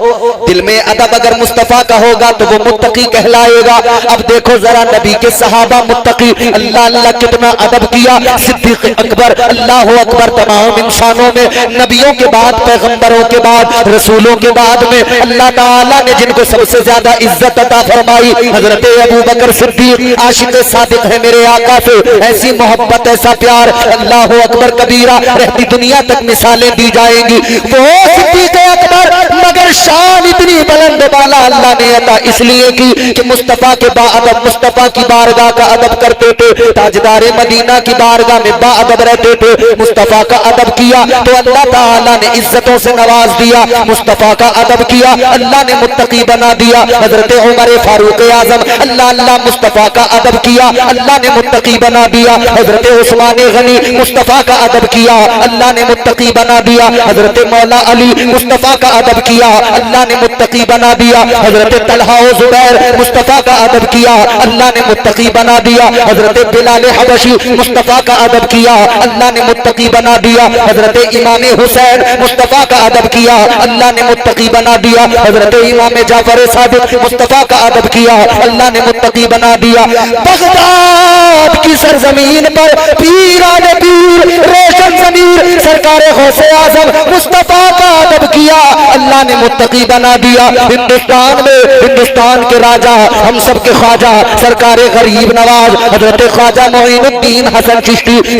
दिल में अदब अगर मुस्तफा का होगा तो वो मुत्तकी कहलाएगा। अब देखो जरा नबी के सहाबा मुत्तकी, अल्लाह अल्लाह कितना अदब किया। सिद्दीक अकबर, अल्लाह अकबर, तमाम इंसानों में नबियों के बाद, पैगंबरों के बाद, रसूलों के बाद में अल्लाह ताला ने जिनको सबसे ज्यादा इज्जत अता फरमाई हजरत अबू बकर सिद्दीक आशिक सादिक है मेरे आका से, ऐसी मोहब्बत ऐसा प्यार, अल्लाह अकबर कबीरा, रहती दुनिया तक मिसालें दी जाएंगी। वो सिद्दीक अकबर मगर शान इतनी बुलंद वाला अल्लाह ने अता इसलिए की कि मुस्तफा के बाअदब, मुस्तफा की बारगाह का अदब करते थे, ताजदारे मदीना की बारगाह में बाअदब रहते थे। मुस्तफा का अदब किया तो अल्लाह ताला ने इज्जतों से नवाज दिया, मुस्तफा का अदब किया अल्लाह ने मुत्तकी बना दिया। हजरत उमर फारूक आजम, अल्लाह अल्लाह, मुस्तफा का अदब किया अल्लाह ने मुत्तकी बना दिया। हजरत उस्मान गनी, मुस्तफा का अदब किया अल्लाह ने मुत्तकी बना दिया। हजरत मौला अली, मुस्तफा का अदब किया अल्लाह ने मुत्तकी बना दिया। हजरत तलहा और जुबैर, मुस्तफा का अदब किया अल्लाह ने मुत्तकी बना दिया। हजरत बिलाल हबशी, मुस्तफा का अदब किया अल्लाह ने मुत्तकी बना दिया। हजरत इमाम हुसैन, मुस्तफा का अदब किया अल्लाह ने मुत्तकी बना दिया। हजरत इमाम जाफर सादिक, मुस्तफा का अदब किया अल्लाह ने मुत्तकी बना दिया। बगदाद की सरजमीन पर पीरान पीर, रोशन जमीर, सरकार गौसे आजम, मुस्तफा का अदब किया अल्लाह ने मुत्तकी बना दिया। हिंदुस्तान में हिंदुस्तान के राजा, हम सब के ख्वाजा, सरकार गरीब नवाज हजरत ख्वाजा मोइनुद्दीन हसन चिश्ती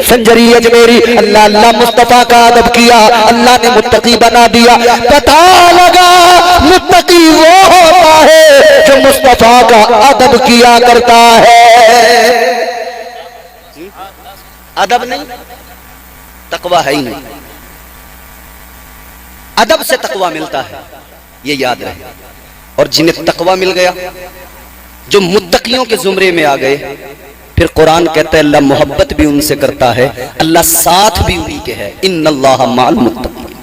संजरी अजमेरी, अल्लाह अल्लाह, मुस्तफा का अदब किया अल्लाह ने मुत्तकी बना दिया। पता लगा मुत्तकी वो होता है जो मुस्तफा का अदब किया करता है। अदब नहीं, तकवा है ही नहीं। अदब से तकवा मिलता है, ये याद रहे। और जिन्हें तकवा मिल गया, जो मुत्तकियों के जुमरे में आ गए, फिर कुरान कहता है अल्लाह मोहब्बत भी उनसे करता है, अल्लाह साथ भी उन्हीं के है। इन्नल्लाह माल मुत्तकीन,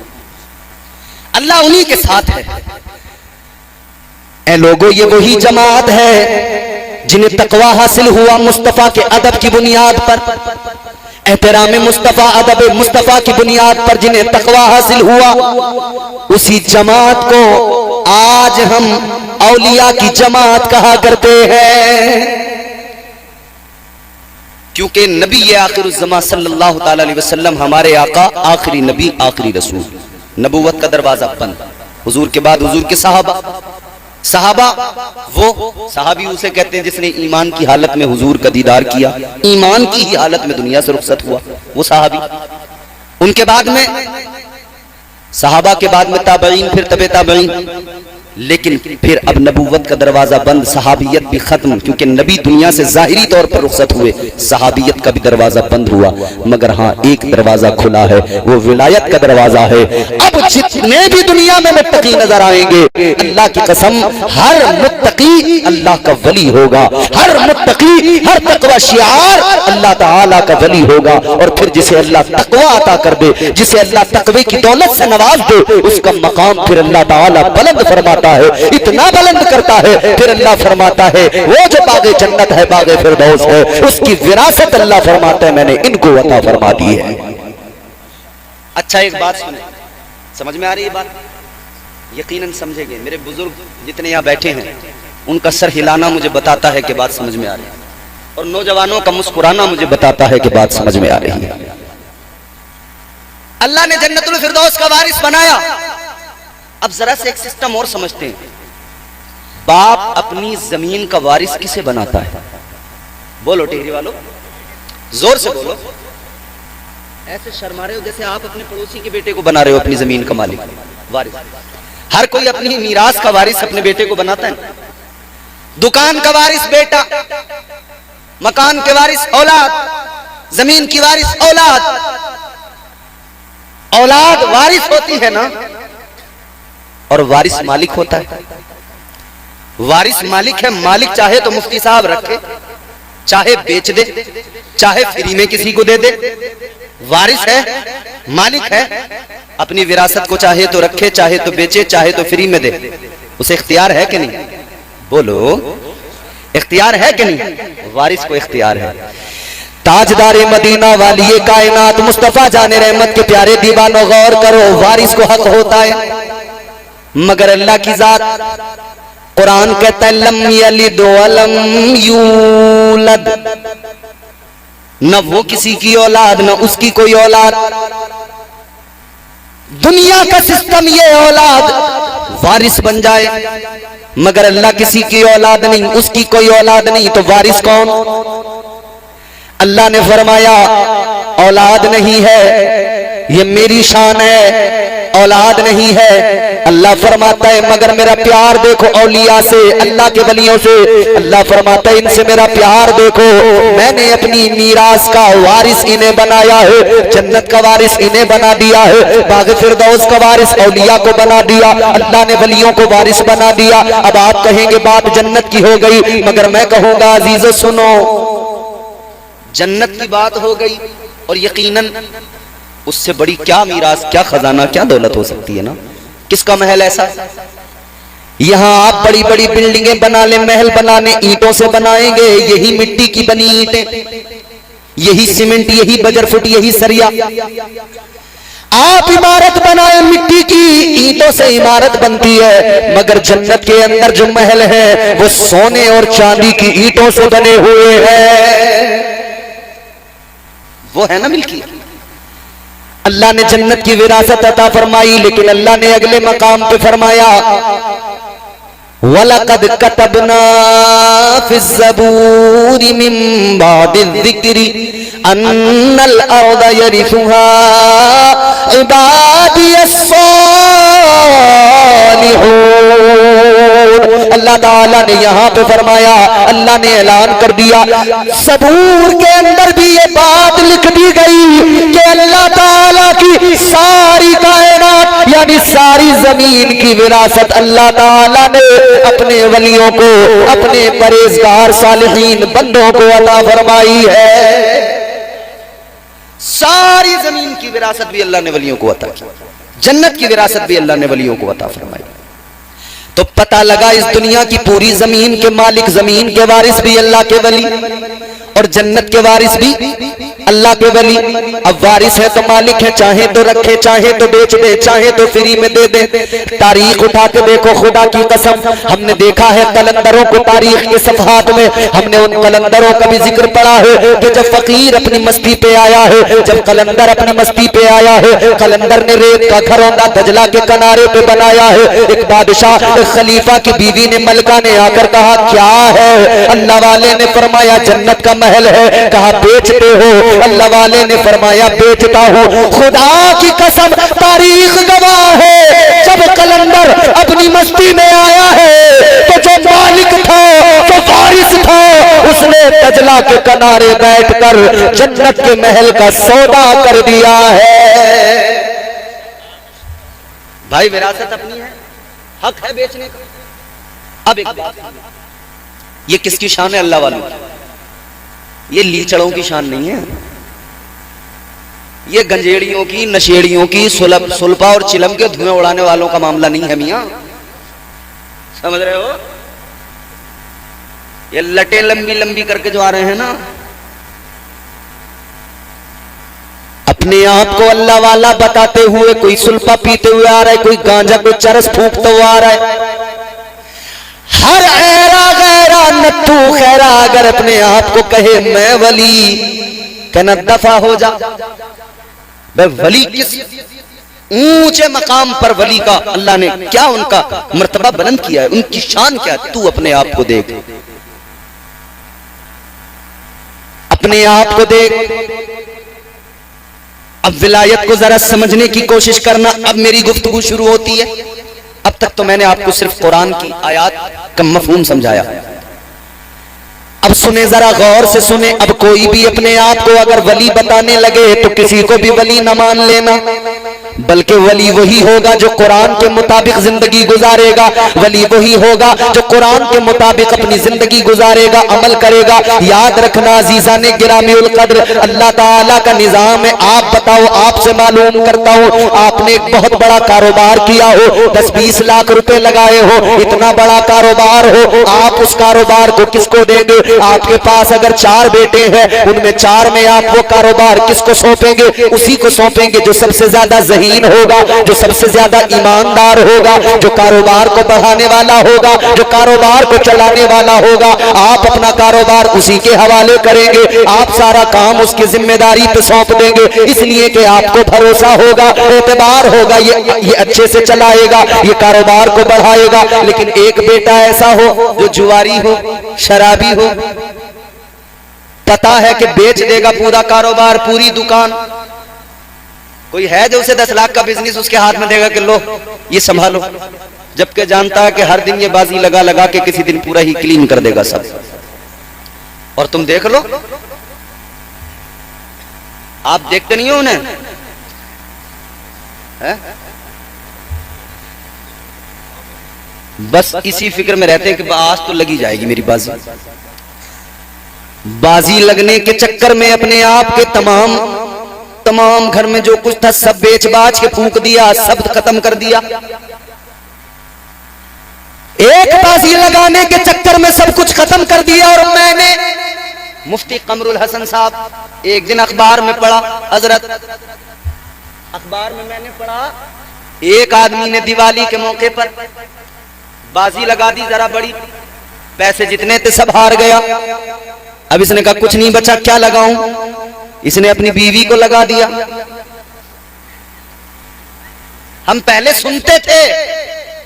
अल्लाह उन्हीं के साथ है। ऐ लोगों, ये वही जमात है जिन्हें तकवा हासिल हुआ मुस्तफा के अदब की बुनियाद पर, एहतराम मुस्तफा, अदब मुस्तफा की बुनियाद पर जिन्हें तकवा हासिल हुआ, उसी जमात को आज हम औलिया की जमात कहा करते हैं। क्योंकि नबी आखिरुज़्ज़मा सल्लल्लाहु ताला अलैहि वसल्लम हमारे आका, आखिरी नबी, आखिरी रसूल, नबूवत का दरवाजा बंद। हुजूर के बाद हुजूर के सहाबा, सहाबा वो सहाबी उसे कहते हैं जिसने ईमान की हालत में हुजूर का दीदार किया, ईमान की ही हालत में दुनिया से रुखसत हुआ, वो सहाबी। उनके बाद में सहाबा के बाद में ताबईन, फिर तबे ताबईन, लेकिन फिर अब नबूवत का दरवाजा बंद, सहाबियत भी खत्म, क्योंकि नबी दुनिया से जाहिरी तौर पर रुखसत हुए, सहाबियत का भी दरवाजा बंद हुआ। मगर हाँ, एक दरवाजा खुला है, वो विलायत का दरवाजा है। अब जितने भी दुनिया में मुत्तकी नजर आएंगे, अल्लाह की कसम, हर मुत्तकी अल्लाह का वली होगा, हर मुत्तकी, हर तकवा शिआर अल्लाह ताला का वली होगा। और फिर जिसे अल्लाह तकवा अता कर दे, जिसे अल्लाह तकवे की दौलत से नवाज दे, उसका मकाम फिर अल्लाह ताला बुलंद फरमाता करता है, इतना बुलंद करता है, फिर अल्लाह फरमाता है वो जो बागे जन्नत है, बागे फिरदौस है, उसकी विरासत अल्लाह फरमाता है मैंने इनको अता फरमा दी है। अच्छा एक बात सुने, समझ में आ रही है बात? यकीनन समझेंगे। मेरे बुजुर्ग जितने यहाँ बैठे हैं उनका सर हिलाना मुझे बताता है कि बात समझ में आ रही है, और नौजवानों का मुस्कुराना मुझे बताता है कि बात समझ में आ रही है। अल्लाह ने जन्नतुल फिरदौस का वारिस बनाया। अब जरा से एक सिस्टम और समझते हैं, बाप अपनी जमीन का वारिस किसे बनाता है? बोलो टिहरी वालों, जोर से बोलो। ऐसे शर्मा रहे हो जैसे आप अपने पड़ोसी के बेटे को बना रहे हो अपनी जमीन का मालिक, वारिस। हर कोई अपनी मीरास का वारिस अपने बेटे को बनाता है। दुकान का वारिस बेटा, मकान के वारिस औलाद, जमीन की वारिस औलाद। औलाद वारिस होती है ना, और वारिस मालिक होता है। वारिस मालिक है, मालिक चाहे तो मुफ्ती साहब रखे, चाहे बेच दे, चाहे फ्री में किसी को दे दे। वारिस है, मालिक है, अपनी विरासत को चाहे तो रखे, चाहे तो बेचे, चाहे तो फ्री में दे। उसे इख्तियार है कि नहीं? बोलो, इख्तियार है कि नहीं? वारिस को इख्तियार है। ताजदारे मदीना वालिए कायनात मुस्तफा जाने रहमत के प्यारे दीवानों गौर करो, वारिस को हक होता है, मगर अल्लाह की जात कुरान कहता है लम यलिद वलम यूलद, न वो किसी की औलाद न उसकी कोई औलाद। दुनिया का सिस्टम ये औलाद वारिस बन जाए, मगर अल्लाह किसी की औलाद नहीं, उसकी कोई औलाद नहीं, तो वारिस कौन? अल्लाह ने फरमाया औलाद नहीं है, ये मेरी शान है, औलाद नहीं है। अल्लाह फरमाता है मगर मेरा प्यार देखो औलिया से, अल्लाह के वलियों से। अल्लाह फरमाता है इनसे मेरा प्यार देखो, मैंने अपनी मीरास का वारिस इन्हें बनाया है, जन्नत का वारिस इन्हें बना दिया है, बाग फिरदौस का वारिस औलिया को बना दिया, अल्लाह ने वलियों को वारिस बना दिया। अब आप कहेंगे बात जन्नत की हो गई, मगर मैं कहूंगा अजीजों सुनो, जन्नत की बात हो गई और यकीनन उससे बड़ी क्या मीरास, क्या खजाना, क्या दौलत हो सकती है ना? किसका महल ऐसा? यहाँ आप बड़ी बड़ी बिल्डिंगें बना ले, महल बनाने ईंटों से बनाएंगे, यही मिट्टी की बनी ईंटें, यही सीमेंट, यही बजरफुट, यही सरिया। आप इमारत बनाए मिट्टी की, ईंटों से इमारत बनती है, मगर जन्नत के अंदर जो महल है वो सोने और चांदी की ईंटों से बने हुए हैं। वो है ना मिल्की। अल्लाह ने जन्नत की विरासत अता फरमाई, लेकिन अल्लाह ने अगले मकाम पे फरमाया वलक़द कतबना फ़िज़्ज़बूरि मिन बादिज़्ज़िक्रि अन्नल अर्ज़ यरिथुहा इबादियस्सालिहून। अल्लाह ताला ने यहाँ पे फरमाया, अल्लाह ने ऐलान कर दिया, ज़बूर के अंदर भी ये बात लिख दी गई कि अल्लाह ताला की सारी कायनात यानी सारी जमीन की विरासत अल्लाह ताला ने अपने वलियों को, अपने परहेजगार सालिहीन बंदों को अता फरमाई है। सारी जमीन की विरासत भी अल्लाह ने वलियों को अता की, जन्नत की विरासत भी अल्लाह ने वलियों को अता फरमाई। तो पता लगा इस दुनिया की पूरी जमीन के मालिक, जमीन के वारिस भी अल्लाह के वली और जन्नत के वारिस भी अल्लाह के वली। अब वारिस है तो मालिक है, चाहे तो रखे, चाहे तो बेच दे, चाहे तो फ्री में दे दे। तारीख उठा के देखो, खुदा की कसम हमने देखा है कलंदरों को, तारीख के सफहात में हमने उन कलंदरों का भी जिक्र पढ़ा है कि जब फकीर अपनी मस्ती पे आया है, जब कलंदर अपनी मस्ती पे आया है, कलंदर ने रेत का घरौंदा दजला के किनारे पे बनाया है। एक बादशाह, एक खलीफा की बीवी ने, मलका ने आकर कहा क्या है? अल्लाह वाले ने फरमाया जन्नत का महल है। कहा बेचते हो? अल्लाह वाले ने फरमाया बेचता हूं। खुदा की कसम तारीख गवाह है, जब कलंदर अपनी मस्ती में आया है तो जो मालिक था, जो वारिस था, उसने दजला के किनारे बैठकर जन्नत के महल का सौदा कर दिया है। भाई विरासत अपनी है, हक है बेचने का। अब एक बात, ये किसकी शान है? अल्लाह वालों की। ये लीचड़ों की शान नहीं है, ये गंजेड़ियों की, नशेड़ियों की, सुल्फा और चिलम के धुएं उड़ाने वालों का मामला नहीं है मियां। समझ रहे हो? ये लटें लंबी लंबी करके जो आ रहे हैं ना, अपने आप को अल्लाह वाला बताते हुए कोई सुल्फा पीते हुए आ रहा है, कोई गांजा कोई चरस फूंकता हुआ आ रहा है। हर ऐरा गैरा नत्थू खैरा अगर अपने आप को कहे मैं वली, कहना दफा हो जा। भाई वली किस ऊंचे मकाम पर वली का अल्लाह ने क्या उनका मर्तबा बुलंद किया है, उनकी शान क्या है, तू अपने आप को देख, अपने आप को देख। अब विलायत को जरा समझने की कोशिश करना। अब मेरी गुफ्तगू शुरू होती है। अब तक तो मैंने आपको सिर्फ कुरान की आयत का मफहूम समझाया। अब सुने, जरा गौर से सुने। अब कोई भी अपने आप को अगर वली बताने लगे तो किसी को भी वली न मान लेना, बल्कि वली वही होगा जो कुरान के मुताबिक जिंदगी गुजारेगा। वली वही होगा जो कुरान के मुताबिक अपनी जिंदगी गुजारेगा, अमल करेगा। याद रखना अज़ीज़ाने गिरामीउल क़द्र, अल्लाह ताला का निजाम है। आप बताओ, आपसे मालूम करता हूं, आपने एक बहुत बड़ा कारोबार किया हो, 10-20 लाख रुपए लगाए हो, इतना बड़ा कारोबार हो, आप उस कारोबार को किसको देंगे? आपके पास अगर 4 बेटे हैं, उनमें 4 में आप वो कारोबार किसको सौंपेंगे? उसी को सौंपेंगे जो सबसे ज्यादा ज़हीन होगा, जो सबसे ज्यादा ईमानदार होगा, जो कारोबार को बढ़ाने वाला होगा, जो कारोबार को चलाने वाला होगा। आप अपना कारोबार उसी के हवाले करेंगे, आप सारा काम उसकी जिम्मेदारी पे सौंप देंगे, इसलिए कि आपको भरोसा होगा, एतबार होगा, ये अच्छे से चलाएगा, ये कारोबार को बढ़ाएगा। लेकिन एक बेटा ऐसा हो जो जुआरी हो, शराबी हो, पता है कि बेच देगा पूरा कारोबार, पूरी दुकान। कोई है जो उसे 10 लाख का बिजनेस उसके हाथ में देगा कि लो ये संभालो, जबकि जानता है कि हर दिन ये बाजी लगा लगा के किसी दिन पूरा ही क्लीन कर देगा सब। और तुम देख लो, आप देखते नहीं हो उन्हें, है? बस इसी फिक्र में रहते हैं कि आज तो लगी जाएगी मेरी बाजी। बाजी लगने के चक्कर में अपने आप के तमाम घर में जो कुछ था सब बेच बाच के फूंक दिया, सब खत्म कर दिया। एक बाजी लगाने के चक्कर में सब कुछ खत्म कर दिया। और मैंने मुफ्ती कमरुल हसन साहब एक दिन अखबार में पढ़ा, हजरत अखबार में मैंने पढ़ा, एक आदमी ने दिवाली के मौके पर बाजी लगा दी जरा बड़ी, पैसे जितने थे सब हार गया। अब इसने कहा कुछ नहीं बचा, क्या लगाऊं? इसने अपनी बीवी को लगा दिया। हम पहले सुनते थे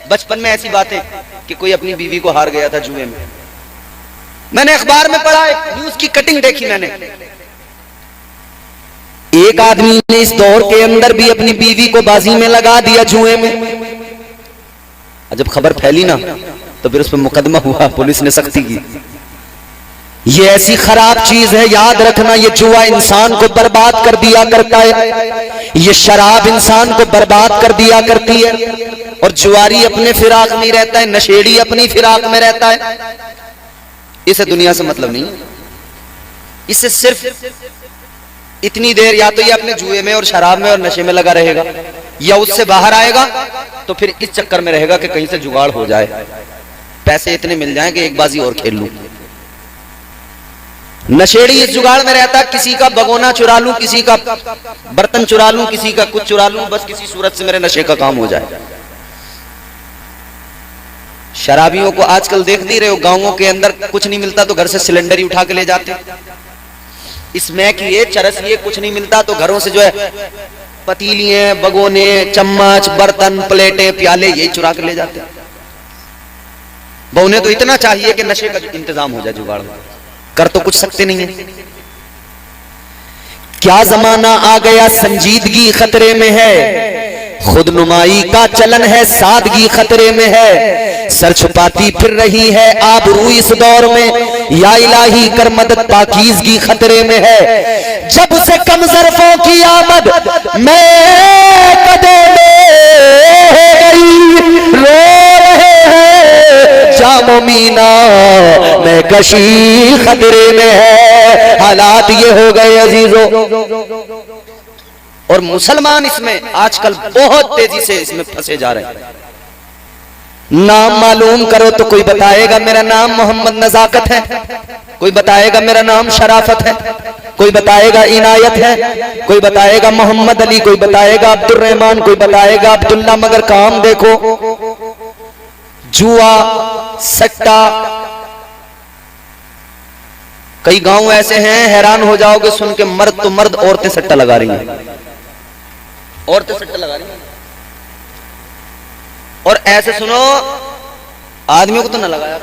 बचपन में ऐसी बातें कि कोई अपनी बीवी को हार गया था जुए में। मैंने अखबार में पढ़ा, एक न्यूज की कटिंग देखी मैंने, एक आदमी ने इस दौर के अंदर भी अपनी बीवी को बाजी में लगा दिया जुए में। जब खबर फैली ना तो फिर उस पर मुकदमा हुआ, पुलिस ने सख्ती की। ये ऐसी खराब चीज है, याद रखना, ये जुआ इंसान को बर्बाद कर दिया करता है, ये शराब इंसान को बर्बाद कर दिया करती है। और जुआरी अपने फिराक में रहता है, नशेड़ी अपनी फिराक में रहता है, इसे दुनिया से मतलब नहीं। इससे सिर्फ इतनी देर या तो ये अपने जुए में और शराब में और नशे में लगा रहेगा, या उससे बाहर आएगा तो फिर इस चक्कर में रहेगा कि कहीं से जुगाड़ हो जाए, पैसे इतने मिल जाएं कि एक बाजी और खेल लूं। नशेड़ी इस जुगाड़ में रहता, किसी का भगोना चुरा लूं, किसी का बर्तन चुरा लूं, किसी का कुछ चुरा लूं, बस किसी सूरत से मेरे नशे का काम हो जाए। शराबियों को आजकल देख नहीं रहे हो, गांवों के अंदर कुछ नहीं मिलता तो घर से सिलेंडर ही उठा के ले जाते। इसमें कि ये चरस ये कुछ नहीं मिलता तो घरों से जो है पतीलियां, भगोने, चम्मच, बर्तन, प्लेटें, प्याले यही चुरा के ले जाते हैं। बहुने तो इतना चाहिए कि नशे का इंतजाम हो जाए, जुगाड़ कर तो कुछ सकते नहीं है। क्या जमाना आ गया, संजीदगी खतरे में है, खुदनुमाई का चलन है, सादगी खतरे में है, सर छुपाती फिर रही है आबरू इस दौर में, या इलाही कर मदद पाकीज़गी खतरे में है। जब से कम ज़र्फ़ों की आमद मैं कदे रो रहे हैं जामो मीना मैं कशी खतरे में है। हालात ये हो गए अजीजों, और मुसलमान इसमें आजकल बहुत तेजी से इसमें फंसे जा रहे हैं। नाम मालूम करो तो कोई बताएगा मेरा नाम मोहम्मद नजाकत है, कोई बताएगा मेरा नाम शराफत है, कोई बताएगा इनायत है, कोई बताएगा मोहम्मद अली, कोई बताएगा अब्दुल रहमान, कोई बताएगा अब्दुल्ला। मगर काम देखो, जुआ, सट्टा। कई गांव ऐसे हैं, हैरान हो जाओगे सुन के, मर्द तो मर्द, औरतें सट्टा लगा रही हैं, औरतें सट्टा लगा रही हैं। और ऐसे सुनो, आदमियों को तो ना लगाया,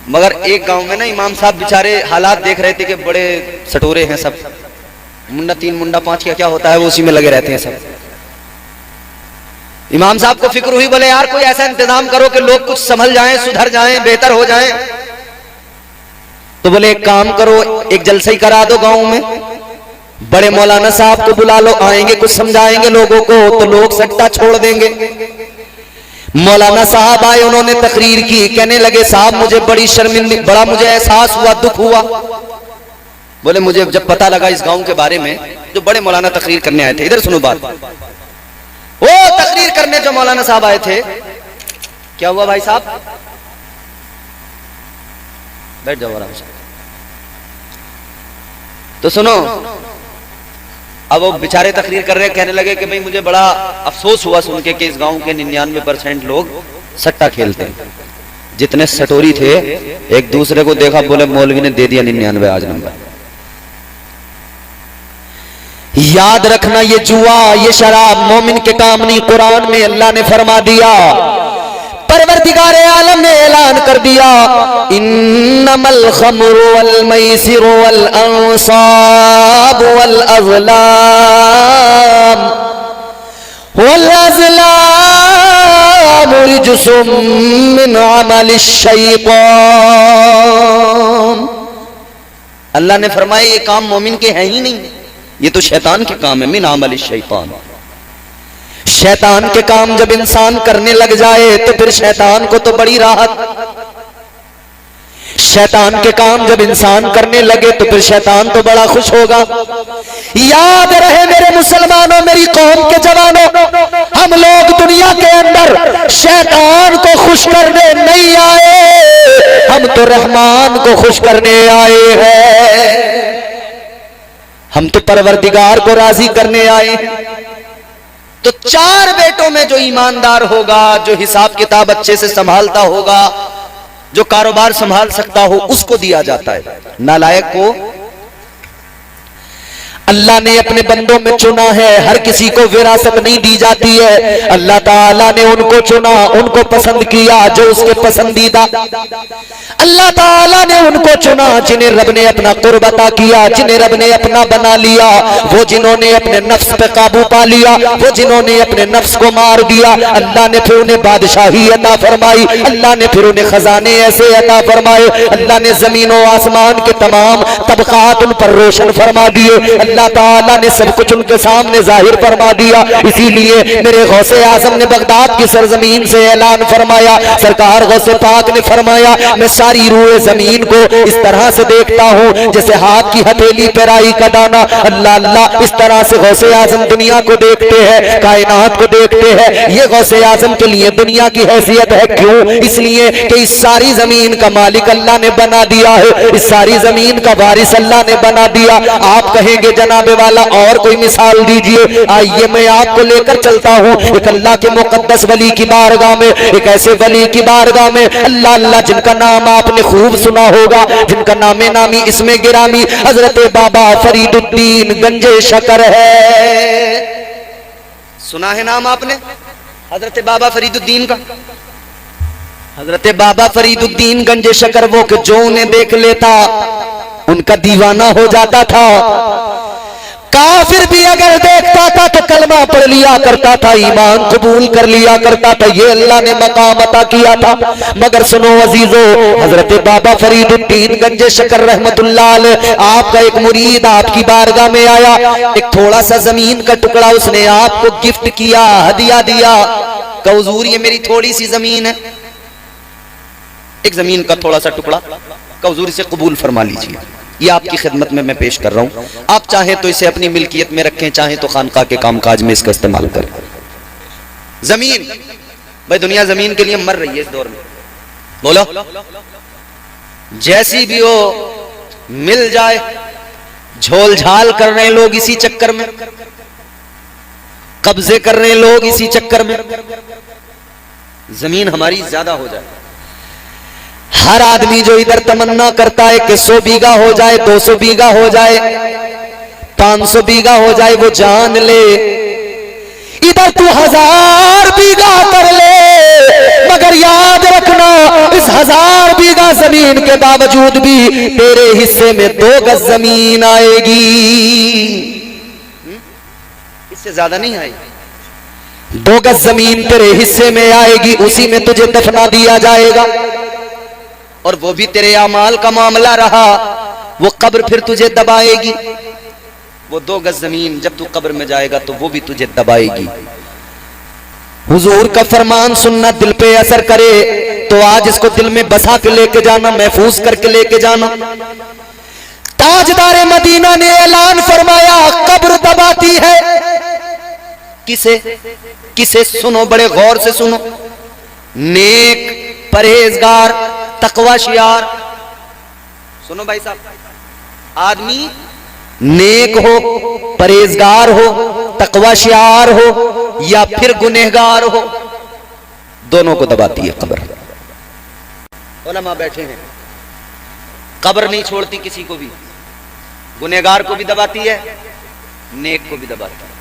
मगर एक गांव में ना इमाम साहब बेचारे हालात देख रहे थे कि बड़े सटोरे हैं सब, मुंडा 3 मुंडा 5 क्या होता है वो उसी में लगे रहते हैं सब। इमाम साहब को फिक्र हुई, बोले यार कोई ऐसा इंतजाम करो कि लोग कुछ संभल जाएं, सुधर जाएं, बेहतर हो जाएं। तो बोले एक काम करो, एक जलसा ही करा दो गांव में, बड़े मौलाना साहब को बुला लो, आएंगे कुछ समझाएंगे लोगों को, तो लोग सट्टा छोड़ देंगे। मौलाना साहब आए, उन्होंने तकरीर की, कहने लगे साहब मुझे बड़ी शर्मिंदगी, बड़ा मुझे एहसास हुआ, दुख हुआ। बोले मुझे जब पता लगा इस गांव के बारे में, जो बड़े मौलाना तकरीर करने आए थे, इधर सुनो बात, वो तकरीर करने जो मौलाना साहब आए थे, क्या हुआ भाई साहब, बैठ जाओ आराम से। तो सुनो, अब वो बेचारे तकरीर कर रहे, कहने लगे कि भाई मुझे बड़ा अफसोस हुआ सुन के कि इस गांव के 99% लोग सट्टा खेलते हैं। जितने सटोरी थे एक दूसरे को देखा, बोले मौलवी ने दे दिया 99 आज नंबर। याद रखना, ये जुआ, ये शराब मोमिन के काम नहीं। कुरान में अल्लाह ने फरमा दिया, परवरदिगार आलम ने ऐलान कर दिया, इन्नमल खम्रु वल मैसिरु वल अंसाब वल अज़लाम रिज्सुम मिन अमलिश शैतान। अल्लाह ने फरमाया ये काम मोमिन के हैं ही नहीं, ये तो शैतान के काम है। मिन अमलिश शैतान, शैतान के काम जब इंसान करने लग जाए तो फिर शैतान को तो बड़ी राहत। शैतान के काम जब इंसान करने लगे तो फिर शैतान तो बड़ा खुश होगा। याद रहे मेरे मुसलमानों, मेरी कौम के जवानों, हम लोग दुनिया के अंदर शैतान को खुश करने नहीं आए, हम तो रहमान को खुश करने आए हैं, हम तो परवरदिगार को राजी करने आए हैं। तो 4 बेटों में जो ईमानदार होगा, जो हिसाब किताब अच्छे से संभालता होगा, जो कारोबार संभाल सकता हो, उसको दिया जाता है। नालायक को अल्लाह ने अपने बंदों में चुना है, हर किसी को विरासत नहीं दी जाती है। अल्लाह ताला ने उनको चुना, उनको पसंद किया जो उसके पसंदीदा। अल्लाह ताला ने उनको चुना जिन्हें रब ने अपना कुर्ब अता किया, जिन्हें रब ने अपना बना लिया, वो जिन्होंने अपने नफ्स पे काबू पा लिया, वो जिन्होंने अपने नफ्स को मार दिया। अल्लाह ने फिर उन्हें बादशाही अता फरमाई, अल्लाह ने फिर उन्हें खजाने ऐसे अता फरमाए, अल्लाह ने जमीन और आसमान के तमाम तबकात उन पर रोशन फरमा दिए। अल्लाह ताला ने सब कुछ उनके सामने जाहिर फरमा दिया। इसीलिए मेरे गौसे आजम ने बगदाद की सरजमीन से ऐलान फरमाया, सरकार गौसे पाक ने फरमाया, मैं सारी रूए जमीन को इस तरह से देखता हूँ जैसे हाथ की हथेली पे राई का दाना। अल्लाह अल्लाह, इस तरह से गौसे आजम दुनिया को देखते हैं, कायनात को देखते हैं। ये गौसे आजम के लिए दुनिया की हैसियत है। क्यों? इसलिए कि इस सारी जमीन का मालिक अल्लाह ने बना दिया है, इस सारी जमीन का वारिस अल्लाह ने बना दिया। आप कहेंगे जनाबे वाला और कोई मिसाल दीजिए, आइए मैं आपको लेकर चलता हूँ एक अल्लाह के मुकद्दस वली की बारगाह में, एक ऐसे वली की बारगाह में, अल्लाह अल्लाह जिनका नाम आपने खूब सुना होगा, जिनका नामे नामी इसमें गिरामी हजरत बाबा फरीदुद्दीन गंजे शकर है। सुना है नाम आपने हजरत बाबा फरीदुद्दीन का? हजरत बाबा फरीदुद्दीन गंजे शकर, वो कि जो उन्हें देख लेता उनका दीवाना हो जाता था। काफिर भी अगर देखता था तो कलमा पढ़ लिया करता था, ईमान कबूल कर लिया करता था। ये अल्लाह ने मकाम अता किया था। मगर सुनो अजीजो, हजरत बाबा फरीदुद्दीन गंजे शकर रहमतुल्लाह अलैह, आपका एक मुरीद आपकी बारगाह में आया, एक थोड़ा सा जमीन का टुकड़ा उसने आपको गिफ्ट किया, हदिया दिया। का हुजूर ये मेरी थोड़ी सी जमीन है, एक जमीन का थोड़ा सा टुकड़ा, का हुजूर इसे कबूल फरमा लीजिए, ये आपकी खिदमत में मैं पेश कर रहा हूं। आप चाहें तो इसे अपनी मिल्कियत में रखें, चाहें तो खानका के कामकाज में इसका इस्तेमाल करें। जमीन, भाई दुनिया जमीन के लिए मर रही है इस दौर में। बोलो, जैसी भी हो मिल जाए, झोल झाल कर रहे हैं लोग इसी चक्कर में, कब्जे कर रहे हैं लोग इसी चक्कर में, जमीन हमारी ज्यादा हो जाए। हर आदमी जो इधर तमन्ना करता है कि 100 बीघा हो जाए, 200 बीघा हो जाए, 500 बीघा हो जाए, वो जान ले इधर तू 1000 बीघा कर ले, मगर याद रखना इस 1000 बीघा जमीन के बावजूद भी तेरे हिस्से में 2 गज जमीन आएगी, इससे ज्यादा नहीं आएगी। 2 गज जमीन तेरे हिस्से में आएगी, उसी में तुझे दफना दिया जाएगा, और वो भी तेरे अमाल का मामला रहा, वो कब्र फिर तुझे दबाएगी। वो 2 गज जमीन जब तू कब्र में जाएगा तो वो भी तुझे दबाएगी। हुजूर का फरमान सुनना दिल पे असर करे तो आज इसको दिल में बसा के लेके जाना, महफूज करके लेके जाना। ताजदारे मदीना ने ऐलान फरमाया, कब्र दबाती है किसे? किसे? सुनो, बड़े गौर से सुनो। नेक, परहेजगार, तकवाशियार। सुनो भाई साहब, आदमी नेक हो, परहेजगार हो, तकवाशियार हो या फिर गुनहगार हो, दोनों को दबाती है कब्र। उलमा बैठे हैं, कब्र नहीं छोड़ती किसी को भी, गुनहगार को भी दबाती है, नेक को भी दबाती है।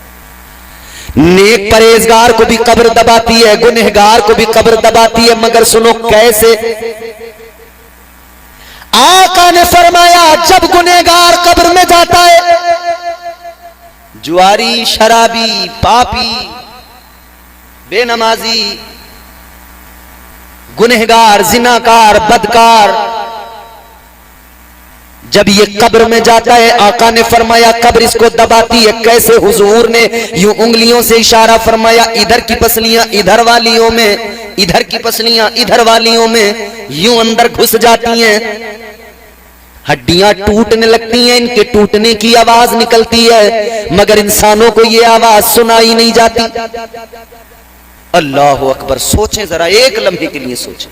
नेक परहेजगार को भी कब्र दबाती है, गुनहगार को भी कब्र दबाती है, मगर सुनो कैसे? आका ने फरमाया, जब गुनहगार कब्र में जाता है, जुआरी, शराबी, पापी, बेनमाजी, गुनहगार, जिनाकार, बदकार, जब ये कब्र में जाता है, आका ने फरमाया कब्र इसको दबाती है। कैसे? हुजूर ने यूं उंगलियों से इशारा फरमाया, इधर की पसलियां इधर वालियों में, इधर की पसलियां इधर वालियों में यूं अंदर घुस जाती हैं, हड्डियां टूटने लगती हैं, इनके टूटने की आवाज निकलती है, मगर इंसानों को ये आवाज सुनाई नहीं जाती। अल्लाह अकबर। सोचें जरा, एक लम्हे के लिए सोचें,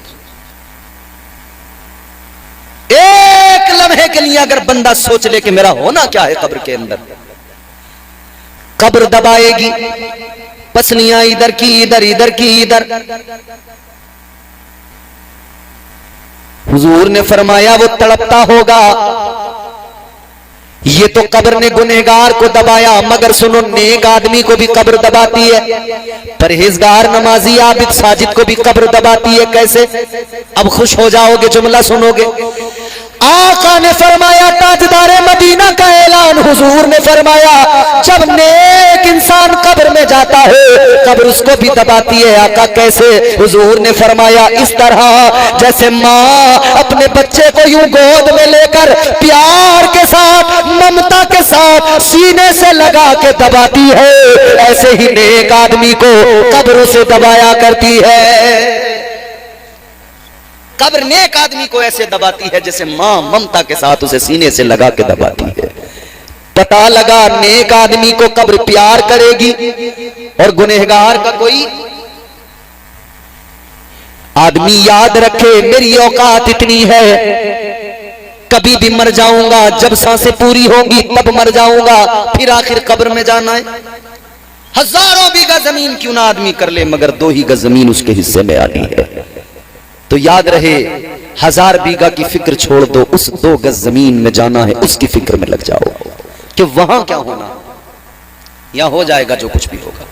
एक लम्हे के लिए अगर बंदा सोच ले कि मेरा होना क्या है कब्र के अंदर। कब्र दबाएगी, पसलियां इधर की इधर, इधर की इधर। हुजूर ने फरमाया वो तड़पता होगा। ये तो कब्र ने गुनहगार को दबाया, मगर सुनो नेक आदमी को भी कब्र दबाती है, परहेजगार, नमाजी, आबिद, साजिद को भी कब्र दबाती है। कैसे? अब खुश हो जाओगे, जुमला सुनोगे। आका ने फरमाया, ताजदारे मदीना का ऐलान, हुजूर ने फरमाया जब नेक इंसान कब्र में जाता है कब्र उसको भी दबाती है। आका कैसे? हुजूर ने फरमाया इस तरह जैसे माँ अपने बच्चे को यूं गोद में लेकर प्यार के साथ, ममता के साथ सीने से लगा के दबाती है, ऐसे ही नेक आदमी को कब्र से दबाया करती है। कब्र नेक आदमी को ऐसे दबाती है जैसे मां ममता के साथ उसे सीने से लगा के दबाती है। पता लगा नेक आदमी को कब्र प्यार करेगी और गुनहगार का कोई आदमी याद रखे मेरी औकात इतनी है, कभी भी मर जाऊंगा, जब सांसें पूरी होंगी तब मर जाऊंगा, फिर आखिर कब्र में जाना है। हजारों बीघा जमीन क्यों ना आदमी कर ले, मगर 2 ही गज जमीन उसके हिस्से में आनी है। तो याद रहे 1000 बीघा की फिक्र छोड़ दो, उस 2 गज जमीन में जाना है, उसकी फिक्र में लग जाओ कि वहां क्या होना, यहां हो जाएगा जो कुछ भी होगा।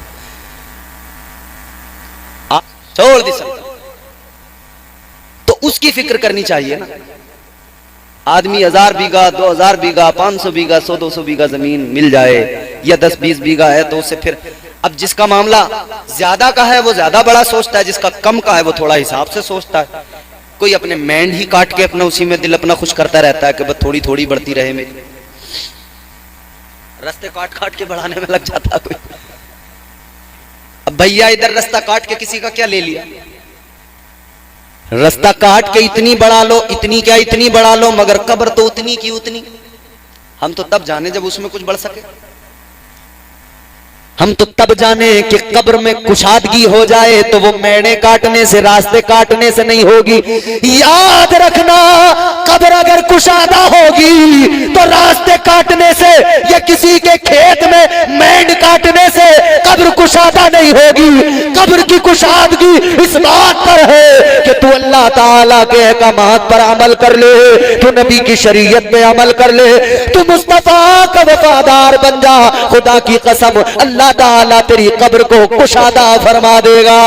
आप छोड़ दी सकते तो उसकी फिक्र करनी चाहिए ना। आदमी 1000 बीघा, 2000 बीघा, 500 बीघा, 100-200 बीघा जमीन मिल जाए या 10-20 बीघा है तो उससे फिर, अब जिसका मामला ज्यादा का है वो ज्यादा बड़ा सोचता है, जिसका कम का है वो थोड़ा हिसाब से सोचता है। कोई अपने मैंड ही काट के अपना उसी में दिल अपना खुश करता रहता है कि बस थोड़ी थोड़ी बढ़ती रहे, मेरी रास्ते काट काट के बढ़ाने में लग जाता कोई। अब भैया इधर रास्ता काट के किसी का क्या ले लिया, रास्ता काट के इतनी बढ़ा लो, इतनी क्या इतनी बढ़ा लो, मगर कब्र तो उतनी की उतनी। हम तो तब जाने जब उसमें कुछ बढ़ सके। हम तो तब जाने कि कब्र में कुशादगी हो जाए तो वो मेढ़े काटने से, रास्ते काटने से नहीं होगी। याद रखना, कब्र अगर कुशादा होगी तो रास्ते काटने से या किसी के खेत में मेंढ काटने से कब्र कुशादा नहीं होगी। कब्र की कुशादगी इस बात पर है कि तू अल्लाह ताला के अहकामात पर अमल कर ले, तू नबी की शरीयत पे अमल कर ले, तू मुस्तफा का वफादार बन जा। खुदा की कसम अल्लाह ताला तेरी कब्र को कुशादा फरमा देगा।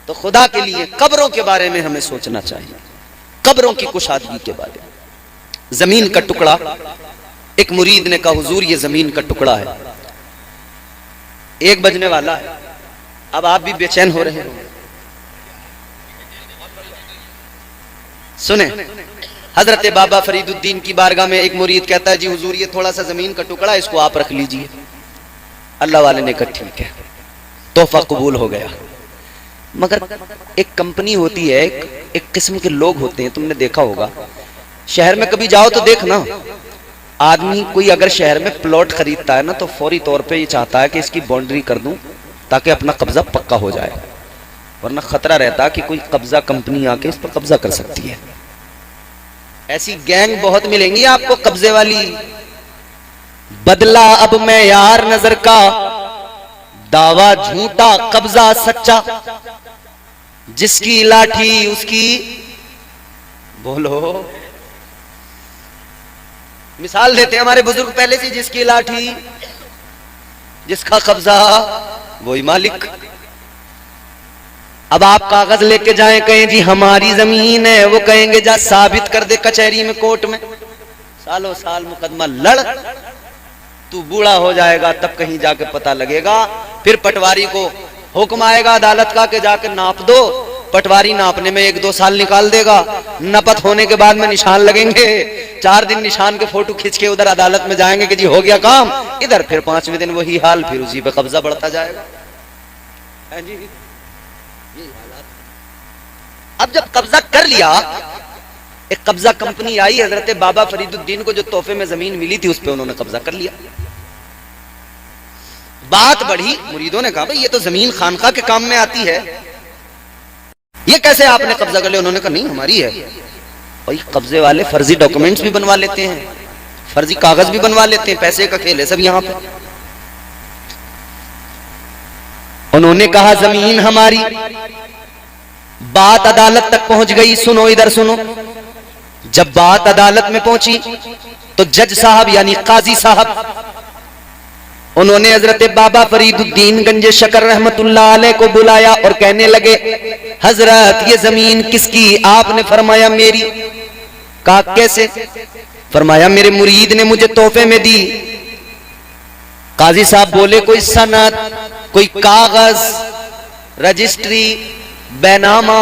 तो खुदा के लिए कब्रों के बारे में हमें सोचना चाहिए, कब्रों की कुशादगी के बारे में। जमीन का टुकड़ा, एक मुरीद ने कहा हुजूर ये जमीन का टुकड़ा है, 1 बजने वाला है, अब आप भी बेचैन हो रहे हो। सुने, हजरत बाबा फरीदुद्दीन की बारगाह में एक मुरीद कहता है जी हुजूर ये थोड़ा सा जमीन का टुकड़ा, इसको आप रख लीजिए। अल्लाह वाले ने कहा ठीक है, तोहफा कबूल हो गया। मगर एक कंपनी होती है, एक किस्म के लोग होते हैं, तुमने देखा होगा शहर में कभी जाओ तो देखना, आदमी कोई अगर शहर में प्लॉट खरीदता है ना तो फौरी तौर पे ये चाहता है कि इसकी बाउंड्री कर दूं ताकि अपना कब्जा पक्का हो जाए, वरना खतरा रहता कि कोई कब्जा कंपनी आके इस पर कब्जा कर सकती है। ऐसी गैंग बहुत मिलेंगी आपको कब्जे वाली। बदला अब मैं यार नजर का, दावा झूठा कब्जा सच्चा, जिसकी लाठी उसकी, बोलो मिसाल देते हैं हमारे बुजुर्ग पहले से, जिसकी लाठी जिसका कब्जा वही मालिक। अब आप कागज लेके जाएं, कहें जी हमारी जमीन है, वो कहेंगे जा साबित कर दे कचहरी में, कोर्ट में, सालों साल मुकदमा लड़, तू बूढ़ा हो जाएगा तब कहीं जाके पता लगेगा। फिर पटवारी को हुक्म आएगा अदालत का कि जाके नाप दो, पटवारी नापने में 1-2 साल निकाल देगा, नपत होने के बाद में निशान लगेंगे, 4 दिन निशान के फोटो खींच के उधर अदालत में जाएंगे कि जी हो गया काम, इधर फिर 5वें दिन वही हाल, फिर उसी पे कब्जा बढ़ता जाएगा। है जी, अब जब कब्जा कर लिया, एक कब्जा कंपनी आई, हजरत बाबा फरीदुद्दीन को जो तोहफे में जमीन मिली थी उस पे उन्होंने कब्जा कर लिया। बात बढ़ी, मुरीदों ने कहा भाई ये तो जमीन खानका के काम में आती है, ये कैसे आपने कब्जा कर लिया? उन्होंने कहा नहीं हमारी है। भाई कब्जे वाले फर्जी डॉक्यूमेंट्स भी बनवा लेते हैं, फर्जी कागज भी बनवा लेते हैं, पैसे का खेल है सब यहां पे। उन्होंने कहा जमीन हमारी। बात अदालत तक पहुंच गई, सुनो इधर सुनो। जब बात अदालत में पहुंची तो जज साहब यानी काजी साहब उन्होंने हजरत बाबा फरीदुद्दीन गंज शकर रहमतुल्लाह अलैह को बुलाया और कहने लगे हजरत ये जमीन किसकी? आपने फरमाया मेरी। कहा कैसे? फरमाया मेरे मुरीद ने मुझे तोहफे में दी। काजी साहब बोले कोई सनद, कोई कागज, रजिस्ट्री, बैनामा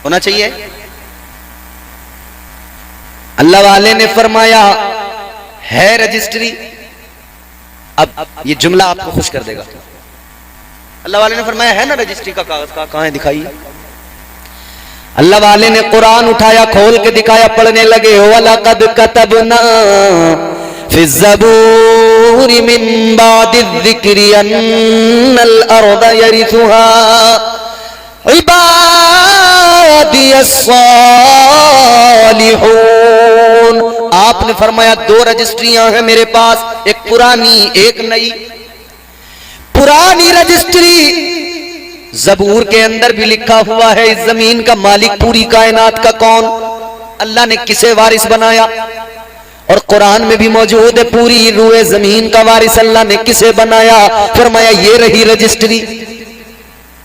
होना चाहिए। अल्लाह वाले ने फरमाया है रजिस्ट्री। अब ये जुमला आपको खुश कर देगा। अल्लाह वाले ने फरमाया है ना रजिस्ट्री का कागज, का कहां है दिखाइए। अल्लाह वाले ने कुरान उठाया, खोल के दिखाया, पढ़ने लगे वलक़द कतबना फिज़्ज़बूरि मिन बादिज़्ज़िक्रि अन्नल अर्द यरिथुहा इबादियस्सालिहून। आपने फरमाया 2 रजिस्ट्रियां हैं मेरे पास, एक पुरानी एक नई। पुरानी रजिस्ट्री ज़बूर के अंदर भी लिखा हुआ है इस जमीन का मालिक पूरी कायनात का कौन, अल्लाह ने किसे वारिस बनाया, और कुरान में भी मौजूद है पूरी रूए जमीन का वारिस अल्लाह ने किसे बनाया। फरमाया ये रही रजिस्ट्री।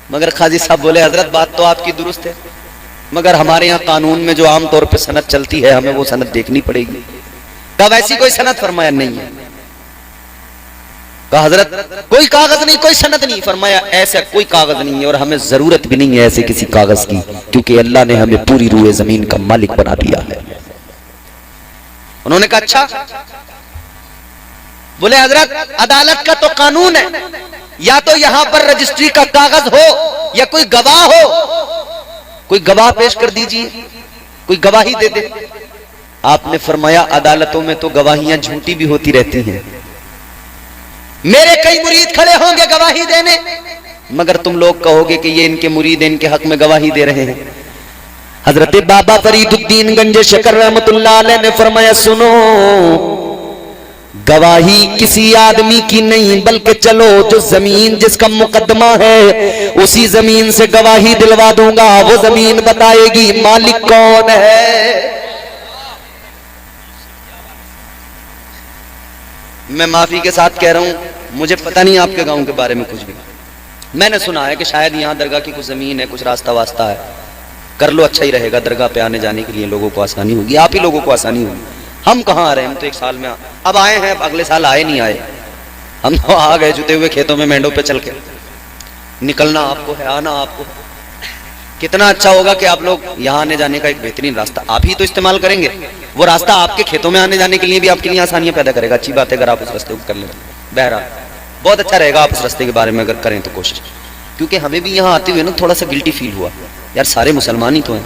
मगर काजी साहब बोले हजरत बात तो आपकी दुरुस्त है, मगर हमारे यहाँ कानून में जो आमतौर पे सनद चलती है हमें वो सनद देखनी पड़ेगी। कब ऐसी कोई सनद? फरमाया नहीं है। कहा हजरत कोई कागज नहीं, कोई सनद नहीं? फरमाया ऐसा कोई कागज नहीं है और हमें जरूरत भी नहीं है ऐसे किसी कागज की, क्योंकि अल्लाह ने हमें पूरी रूए जमीन का मालिक बना दिया है। उन्होंने कहा अच्छा। बोले हजरत अदालत का तो कानून है, या तो यहां पर रजिस्ट्री का कागज हो या कोई गवाह हो, कोई गवाह पेश कर दीजिए, कोई गवाही दे दे। आपने फरमाया अदालतों में तो गवाहियां झूठी भी होती रहती हैं, मेरे कई मुरीद खड़े होंगे गवाही देने, मगर तुम लोग कहोगे कि ये इनके मुरीद इनके हक में गवाही दे रहे हैं। हजरत बाबा फरीदुद्दीन गंजे शकर रहमतुल्लाह अलैह ने फरमाया, सुनो, गवाही किसी आदमी की नहीं, बल्कि चलो जो जमीन जिसका मुकदमा है उसी जमीन से गवाही दिलवा दूंगा। वो जमीन बताएगी मालिक कौन है। मैं माफी के साथ कह रहा हूं, मुझे पता नहीं आपके गांव के बारे में कुछ भी। मैंने सुना है कि शायद यहां दरगाह की कुछ जमीन है, कुछ रास्ता वास्ता है, कर लो अच्छा ही रहेगा, दरगाह पे आने जाने के लिए लोगों को आसानी होगी, आप ही लोगों को आसानी होगी। हम कहाँ आ रहे हैं, हम तो एक साल में अब आए हैं, अगले साल आए नहीं आए, हम तो आ गए जुते हुए खेतों में मेंढों पे चल के। निकलना आपको है, आना आपको। कितना अच्छा होगा कि आप लोग यहाँ आने जाने का एक बेहतरीन रास्ता आप ही तो इस्तेमाल करेंगे। वो रास्ता आपके खेतों में आने जाने के लिए भी आपके लिए आसानियां पैदा करेगा। अच्छी बात है अगर आप उस रास्ते को कर लें। बहरहाल बहुत अच्छा रहेगा आप उस रास्ते के बारे में अगर करें तो कोशिश, क्योंकि हमें भी यहाँ आते हुए ना थोड़ा सा गिल्टी फील हुआ यार, सारे मुसलमान ही तो हैं,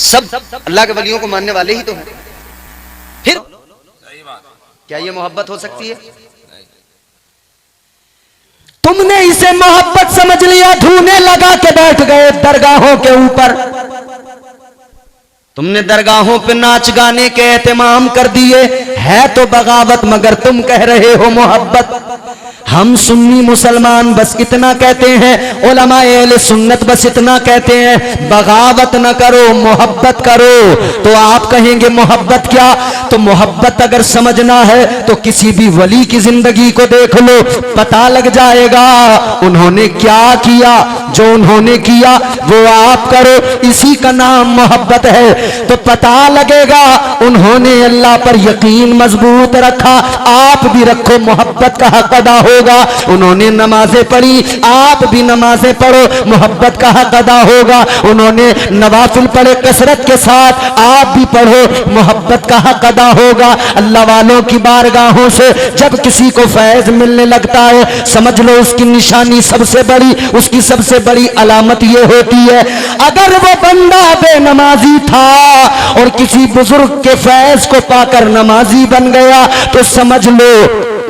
सब अल्लाह के वलियों को मानने वाले ही तो हैं, फिर क्या ये मोहब्बत हो सकती है? तुमने इसे मोहब्बत समझ लिया, धूने लगा के बैठ गए दरगाहों के ऊपर, तुमने दरगाहों पे नाच गाने के एहतमाम कर दिए। है तो बगावत मगर तुम कह रहे हो मोहब्बत। हम सुन्नी मुसलमान बस इतना कहते हैं, उलमाए अहले सुन्नत बस इतना कहते हैं, बगावत न करो मोहब्बत करो। तो आप कहेंगे मोहब्बत क्या? तो मोहब्बत अगर समझना है तो किसी भी वली की जिंदगी को देख लो, पता लग जाएगा उन्होंने क्या किया, जो उन्होंने किया वो आप करो, इसी का नाम मोहब्बत है। तो पता लगेगा उन्होंने अल्लाह पर यकीन मजबूत रखा, आप भी रखो, मोहब्बत का हक अदा होगा। उन्होंने नमाजें पढ़ी, आप भी नमाजें पढ़ो, मोहब्बत का हक अदा होगा। उन्होंने नवाफिल पढ़े कसरत के साथ, आप भी पढ़ो, मोहब्बत का हक अदा होगा। अल्लाह वालों की बारगाहों से जब किसी को फैज मिलने लगता है, समझ लो उसकी निशानी सबसे बड़ी, उसकी सबसे बड़ी अलामत ये होती है, अगर वो बंदा बेनमाजी था और किसी बुजुर्ग के फैज को पाकर नमाजी बन गया, तो समझ लो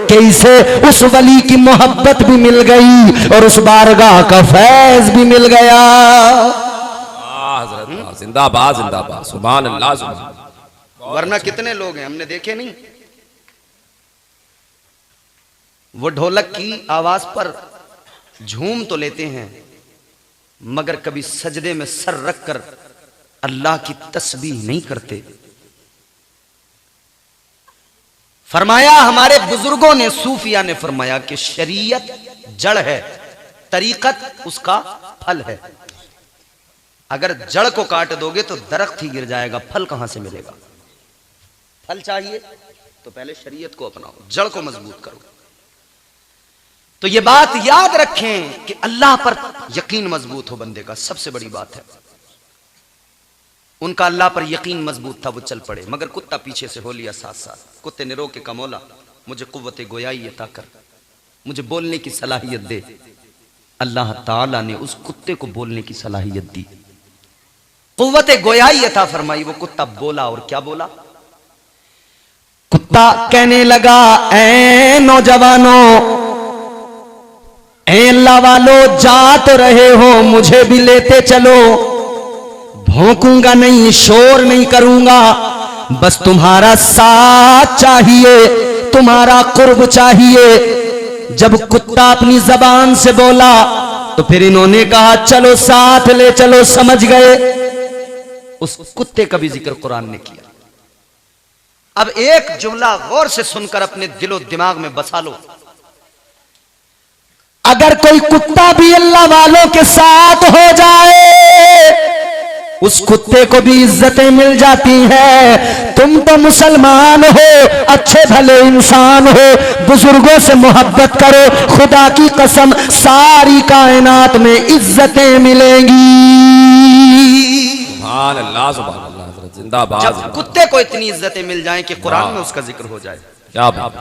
कि इसे उस वली की मोहब्बत भी मिल गई और उस बारगाह का फैज भी मिल गया। जिंदाबाद जिंदाबाद, सुभान अल्लाह सुभान। वरना कितने लोग हैं हमने देखे नहीं, वो ढोलक की आवाज पर झूम तो लेते हैं मगर कभी सजदे में सर रखकर अल्लाह की तस्बीह नहीं करते। फरमाया हमारे बुजुर्गों ने, सूफिया ने फरमाया कि शरीयत जड़ है, तरीकत उसका फल है। अगर जड़ को काट दोगे तो दरख्त ही गिर जाएगा, फल कहां से मिलेगा? फल चाहिए तो पहले शरीयत को अपनाओ, जड़ को मजबूत करो। तो ये बात याद रखें कि अल्लाह पर यकीन मजबूत हो बंदे का, सबसे बड़ी बात है। उनका अल्लाह पर यकीन मजबूत था, वो चल पड़े, मगर कुत्ता पीछे से हो लिया साथ साथ। कुत्ते ने रो के कमौला, मुझे कुव्वत गोयाई अता कर, मुझे बोलने की सलाहियत दे। अल्लाह ताला ने उस कुत्ते को बोलने की सलाहियत दी, कुव्वत गोयाई अता फरमाई। वो कुत्ता बोला, और क्या बोला? कुत्ता कहने लगा, ऐ नौजवानों, ऐ अल्लाह वालों, जा तो रहे हो, मुझे भी लेते चलो। भौंकूंगा नहीं, शोर नहीं करूंगा, बस तुम्हारा साथ चाहिए, तुम्हारा कुर्ब चाहिए। जब कुत्ता अपनी जबान से बोला तो फिर इन्होंने कहा चलो साथ ले चलो, समझ गए। उस कुत्ते का भी जिक्र कुरान ने किया। अब एक जुमला गौर से सुनकर अपने दिलो दिमाग में बसा लो, अगर कोई कुत्ता भी अल्लाह वालों के साथ हो जाए, उस कुत्ते को भी इज्जतें मिल जाती हैं। तुम तो मुसलमान हो, अच्छे भले इंसान हो, बुजुर्गों से मोहब्बत करो, खुदा की कसम सारी कायनात में इज्जतें मिलेंगी। सुभान अल्लाह सुभान अल्लाह, जिंदाबाद। जब कुत्ते को इतनी इज्जतें मिल जाएं कि कुरान में उसका जिक्र हो जाए, क्या बात।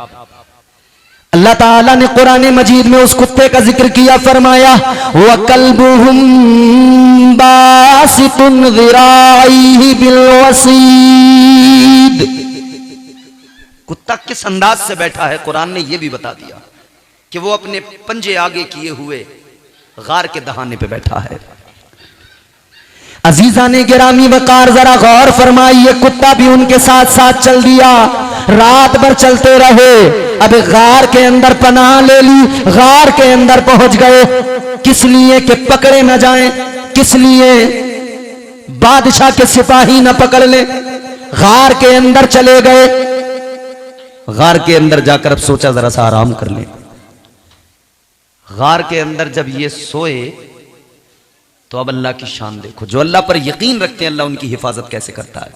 अल्लाह ताला ने कुरान मजीद में उस कुत्ते का जिक्र किया, फरमाया वकल्बुहुम बासितुन ज़िराइहि बिल वसीद। कुत्ता किस अंदाज से बैठा है कुरान ने यह भी बता दिया कि वो अपने पंजे आगे किए हुए गार के दहाने पे बैठा है। अजीजा ने गिरामी वकार जरा गौर फरमाइए, कुत्ता भी उनके साथ साथ चल दिया, रात भर चलते रहे। अब गार के अंदर पनाह ले ली, गार के अंदर पहुंच गए। किस लिए? कि पकड़े न जाएं, किस लिए? बादशाह के सिपाही न पकड़ ले। गार के अंदर चले गए। गार के अंदर जाकर अब सोचा जरा सा आराम कर ले। गार के अंदर जब ये सोए तो अब अल्लाह की शान देखो। जो अल्लाह पर यकीन रखते हैं अल्लाह उनकी हिफाजत कैसे करता है।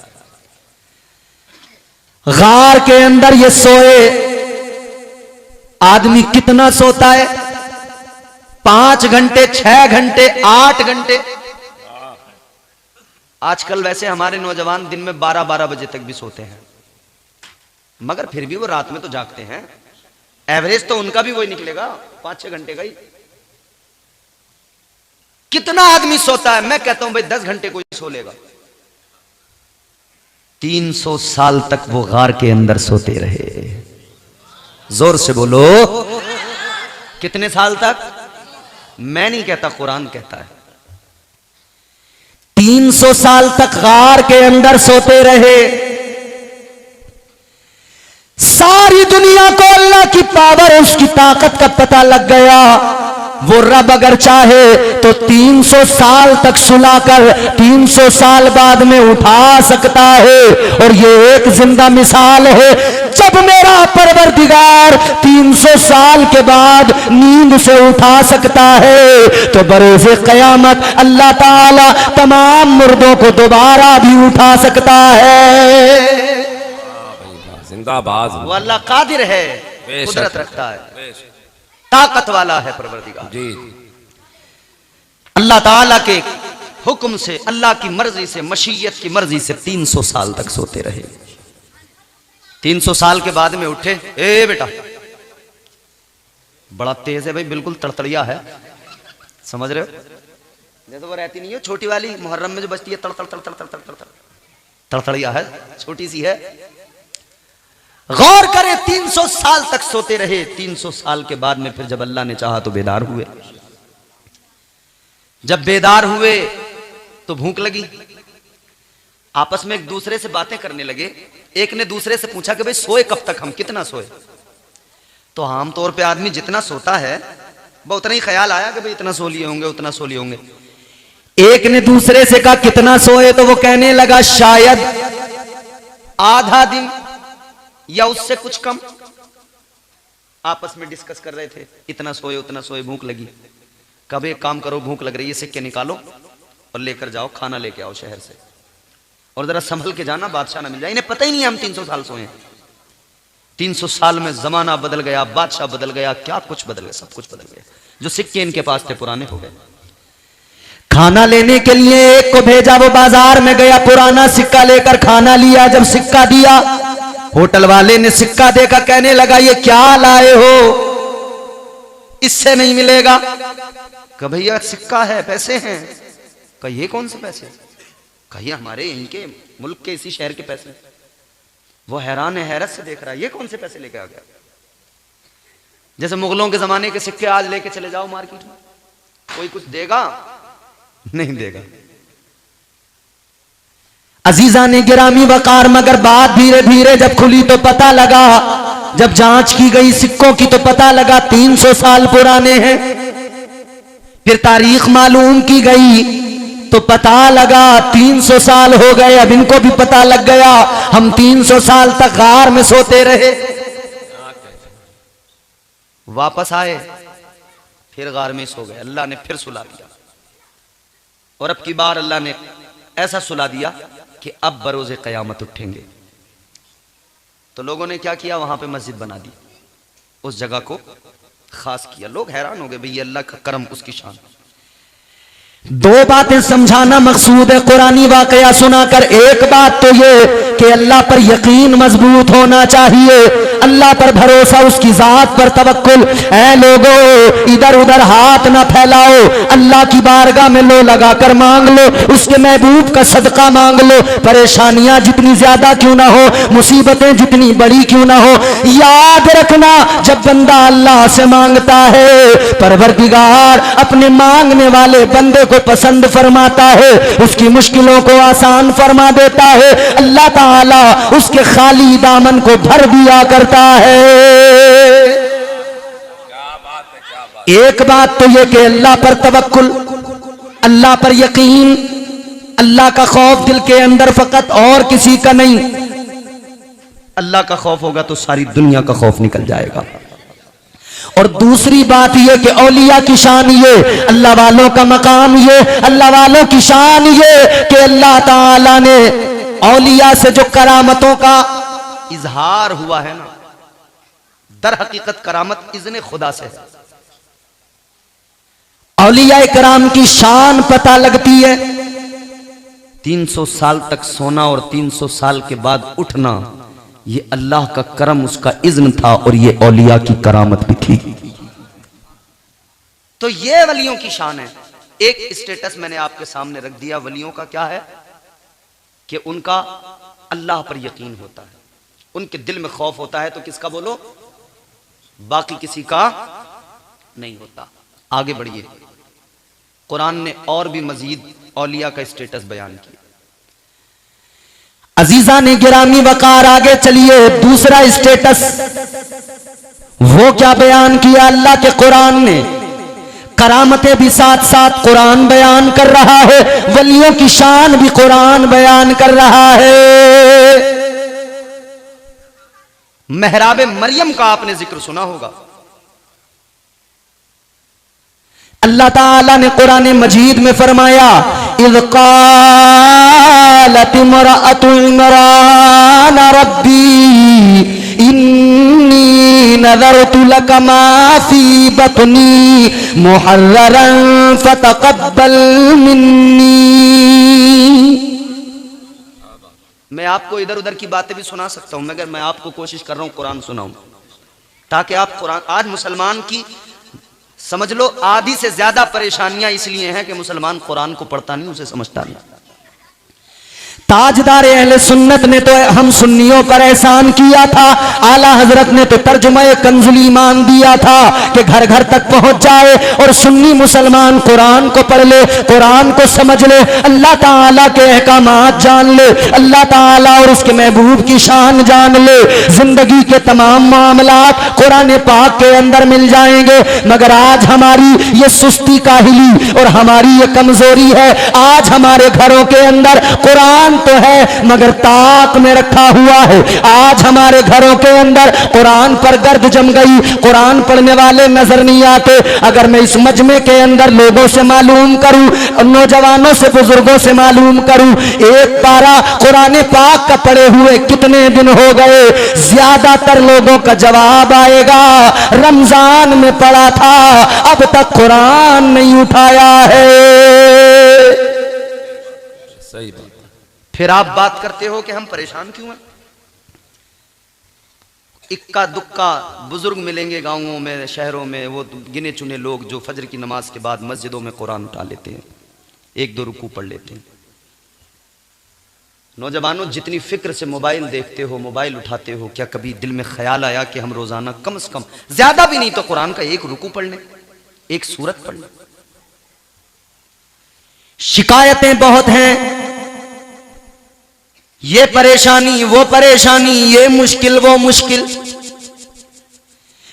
गार के अंदर ये सोए। आदमी कितना सोता है? 5 घंटे, 6 घंटे, 8 घंटे। आजकल वैसे हमारे नौजवान दिन में 12-12 बजे तक भी सोते हैं, मगर फिर भी वो रात में तो जागते हैं। एवरेज तो उनका भी वही निकलेगा, 5-6 घंटे का ही। कितना आदमी सोता है? मैं कहता हूं भाई 10 घंटे कोई सो लेगा। 300 साल तक वो गार के अंदर सोते रहे। जोर से बोलो। कितने साल तक? मैं नहीं कहता, कुरान कहता है। 300 साल तक गार के अंदर सोते रहे। सारी दुनिया को अल्लाह की पावर, उसकी ताकत का पता लग गया। वो रब अगर चाहे तो 300 साल तक सुलाकर 300 साल बाद में उठा सकता है। और ये एक जिंदा मिसाल है, जब मेरा परवरदिगार 300 साल के बाद नींद से उठा सकता है तो बरोज़े क़यामत अल्लाह ताला तमाम मुर्दों को दोबारा भी उठा सकता है। जिंदाबाद। वो अल्लाह कादिर है, कुदरत रखता है, ताकत वाला है परवरदिगार जी। अल्लाह ताला के हुक्म से, अल्लाह की मर्जी से, मशीयत की मर्जी से 300 साल तक सोते रहे। 300 साल के बाद में उठे। ए बेटा, बड़ा तेज है भाई, बिल्कुल तड़तड़िया है, समझ रहे हो? जैसे वो रहती नहीं है छोटी वाली मुहर्रम में जो बजती है, तड़ तड़ तड़ तड़ तड़ तड़ तड़, तड़तड़िया है, छोटी सी है। गौर करें, 300 साल तक सोते रहे। 300 साल के बाद में फिर जब अल्लाह ने चाहा तो बेदार हुए। जब बेदार हुए तो भूख लगी। आपस में एक दूसरे से बातें करने लगे। एक ने दूसरे से पूछा कि भाई सोए कब तक, हम कितना सोए? तो आमतौर पे आदमी जितना सोता है वो उतना ही ख्याल आया कि भाई इतना सो लिए होंगे, उतना सो लिए होंगे। एक ने दूसरे से कहा कितना सोए? तो वो कहने लगा शायद आधा दिन या उससे कुछ कम। आपस में डिस्कस कर रहे थे, इतना सोए उतना सोए, भूख लगी। कब एक काम करो, भूख लग रही है, सिक्के निकालो और लेकर जाओ, खाना लेके आओ शहर से, और जरा संभल के जाना, बादशाह ना मिल जाए। इन्हें पता ही नहीं है हम 300 साल सोए हैं। 300 साल में जमाना बदल गया, बादशाह बदल गया, क्या कुछ बदल गया, सब कुछ बदल गया। जो सिक्के इनके पास थे पुराने हो गए। खाना लेने के लिए एक को भेजा, वो बाजार में गया, पुराना सिक्का लेकर खाना लिया। जब सिक्का दिया, होटल वाले ने सिक्का देखा, कहने लगा ये क्या लाए हो, इससे नहीं मिलेगा। कहा भैया सिक्का है, पैसे हैं। कहा ये कौन से पैसे? कहिए हमारे इनके मुल्क के इसी शहर के पैसे। वो हैरान है, हैरत से देख रहा है, ये कौन से पैसे लेके आ गया? जैसे मुगलों के जमाने के सिक्के आज लेके चले जाओ मार्केट में, कोई कुछ देगा? नहीं देगा। अजीजा ने गिरामी वकार, मगर बात धीरे धीरे जब खुली तो पता लगा, जब जांच की गई सिक्कों की तो पता लगा 300 साल पुराने हैं। फिर तारीख मालूम की गई तो पता लगा 300 साल हो गए। अब इनको भी पता लग गया हम 300 साल तक गार में सोते रहे। वापस आए, फिर गार में सो गए। अल्लाह ने फिर सुला दिया, और अब की बार अल्लाह ने ऐसा सुला दिया कि अब बरोज़े क़यामत उठेंगे। तो लोगों ने क्या किया, वहां पे मस्जिद बना दी, उस जगह को खास किया। लोग हैरान हो गए, भाई अल्लाह का करम, उसकी शान। दो बातें समझाना मकसूद है कुरानी वाकया सुनाकर। एक बात तो ये कि अल्लाह पर यकीन मजबूत होना चाहिए। अल्लाह पर भरोसा, उसकी जात पर तवक्कुल। ऐ लोगो, इधर उधर हाथ ना फैलाओ, अल्लाह की बारगाह में लो लगाकर मांग लो, उसके महबूब का सदका मांग लो। परेशानियां जितनी ज्यादा क्यों ना हो, मुसीबतें जितनी बड़ी क्यों ना हो, याद रखना जब बंदा अल्लाह से मांगता है, परवरदिगार अपने मांगने वाले बंदे को पसंद फरमाता है, उसकी मुश्किलों को आसान फरमा देता है। अल्लाह ताला उसके खाली दामन को भर दिया करता है। एक बात तो यह कि अल्लाह पर तवक्कुल, अल्लाह पर यकीन, अल्लाह का खौफ दिल के अंदर फकत, और किसी का नहीं। अल्लाह का खौफ होगा तो सारी दुनिया का खौफ निकल जाएगा। और दूसरी बात यह कि औलिया की शान ये, अल्लाह वालों का मकाम ये, अल्लाह वालों की शान ये कि अल्लाह ताला ने औलिया से जो करामतों का इजहार हुआ है ना, दर हकीकत करामत इज़्ने खुदा से है। औलिया कराम की शान पता लगती है। 300 साल तक सोना और 300 साल के बाद उठना, ये अल्लाह का करम, उसका इज़्न था, और ये औलिया की करामत भी थी। तो ये वलियों की शान है। एक स्टेटस मैंने आपके सामने रख दिया, वलियों का क्या है कि उनका अल्लाह पर यकीन होता है, उनके दिल में खौफ होता है, तो किसका बोलो, बाकी किसी का नहीं होता। आगे बढ़िए, कुरान ने और भी मजीद औलिया का स्टेटस बयान किया। अजीजा ने गिरामी वकार, आगे चलिए, दूसरा स्टेटस वो क्या बयान किया अल्लाह के कुरान ने। करामतें भी साथ साथ कुरान बयान कर रहा है, वलियों की शान भी कुरान बयान कर रहा है। मेहराब मरियम का आपने जिक्र सुना होगा। अल्लाह ताला ने कुरान मजीद में फरमाया, इज़ क़ालत इम्रअतु इमरान रब्बी इन्नी नज़रतु लका मा फ़ी बत्नी मुहर्ररन फ़तक़ब्बल मिन्नी। मैं आपको इधर उधर की बातें भी सुना सकता हूं, मगर मैं आपको कोशिश कर रहा हूं कुरान सुनाऊं, ताकि आप कुरान, आज मुसलमान की समझ लो आधी से ज्यादा परेशानियां इसलिए हैं कि मुसलमान कुरान को पढ़ता नहीं, उसे समझता नहीं। ताजदार अहले सुन्नत ने तो हम सुन्नियों पर एहसान किया था, आला हजरत ने तो तर्जुमा कंजुल ईमान दिया था कि घर घर तक पहुंच जाए और सुन्नी मुसलमान कुरान को पढ़ ले, कुरान को समझ ले, अल्लाह ताला के अहकामात जान ले, अल्लाह ताला और उसके महबूब की शान जान ले। जिंदगी के तमाम मामलात कुरान पाक के अंदर मिल जाएंगे। मगर आज हमारी ये सुस्ती काहिली और हमारी ये कमजोरी है, आज हमारे घरों के अंदर कुरान तो है मगर ताक में रखा हुआ है। आज हमारे घरों के अंदर कुरान पर गर्द जम गई, कुरान पढ़ने वाले नजर नहीं आते। अगर मैं इस मजमे के अंदर लोगों से मालूम करूं, नौजवानों से, बुजुर्गों से मालूम करूं, एक पारा कुरान पाक का पढ़े हुए कितने दिन हो गए, ज्यादातर लोगों का जवाब आएगा रमजान में पढ़ा था, अब तक कुरान नहीं उठाया है। सही बात। फिर आप बात करते हो कि हम परेशान क्यों हैं। इक्का दुक्का बुजुर्ग मिलेंगे गांवों में, शहरों में, वो गिने चुने लोग जो फजर की नमाज के बाद मस्जिदों में कुरान उठा लेते हैं, एक दो रुकू पढ़ लेते हैं। नौजवानों, जितनी फिक्र से मोबाइल देखते हो, मोबाइल उठाते हो, क्या कभी दिल में ख्याल आया कि हम रोजाना कम से कम, ज्यादा भी नहीं तो कुरान का एक रुकू पढ़ लें, एक सूरत पढ़ लें। शिकायतें बहुत हैं, ये परेशानी, वो परेशानी, ये मुश्किल, वो मुश्किल।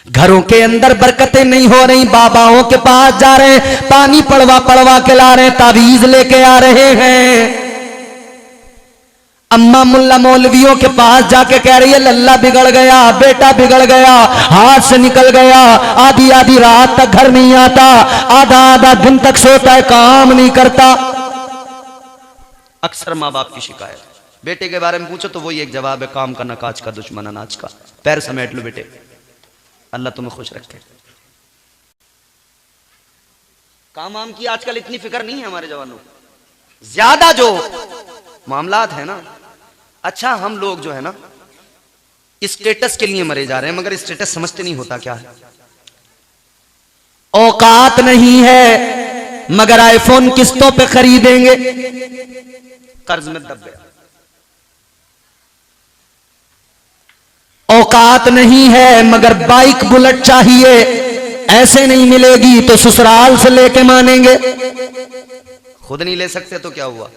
घरों के अंदर बरकतें नहीं हो रही, बाबाओं के पास जा रहे हैं, पानी पड़वा पड़वा के ला रहे हैं, तावीज लेके आ रहे हैं। अम्मा मुल्ला मौलवियों के पास जाके कह रही है लल्ला बिगड़ गया, बेटा बिगड़ गया, हाथ से निकल गया, आधी आधी रात तक घर नहीं आता, आधा आधा दिन तक सोता है, काम नहीं करता। अक्सर माँ बाप की शिकायत। बेटे के बारे में पूछो तो वही एक जवाब है, काम का नकाज का, दुश्मन अनाज का, पैर समेट लो बेटे, अल्लाह तुम्हें खुश रखे। काम वाम की आजकल इतनी फिक्र नहीं है हमारे जवानों को। ज्यादा जो मामलात है ना, अच्छा हम लोग जो है ना स्टेटस के लिए मरे जा रहे हैं, मगर स्टेटस समझते नहीं होता क्या है। औकात नहीं है मगर आईफोन किस्तों पे खरीदेंगे, कर्ज में दब गया। औकात नहीं है मगर बाइक बुलेट चाहिए, ऐसे नहीं मिलेगी तो ससुराल से लेके मानेंगे। खुद नहीं ले सकते तो क्या हुआ।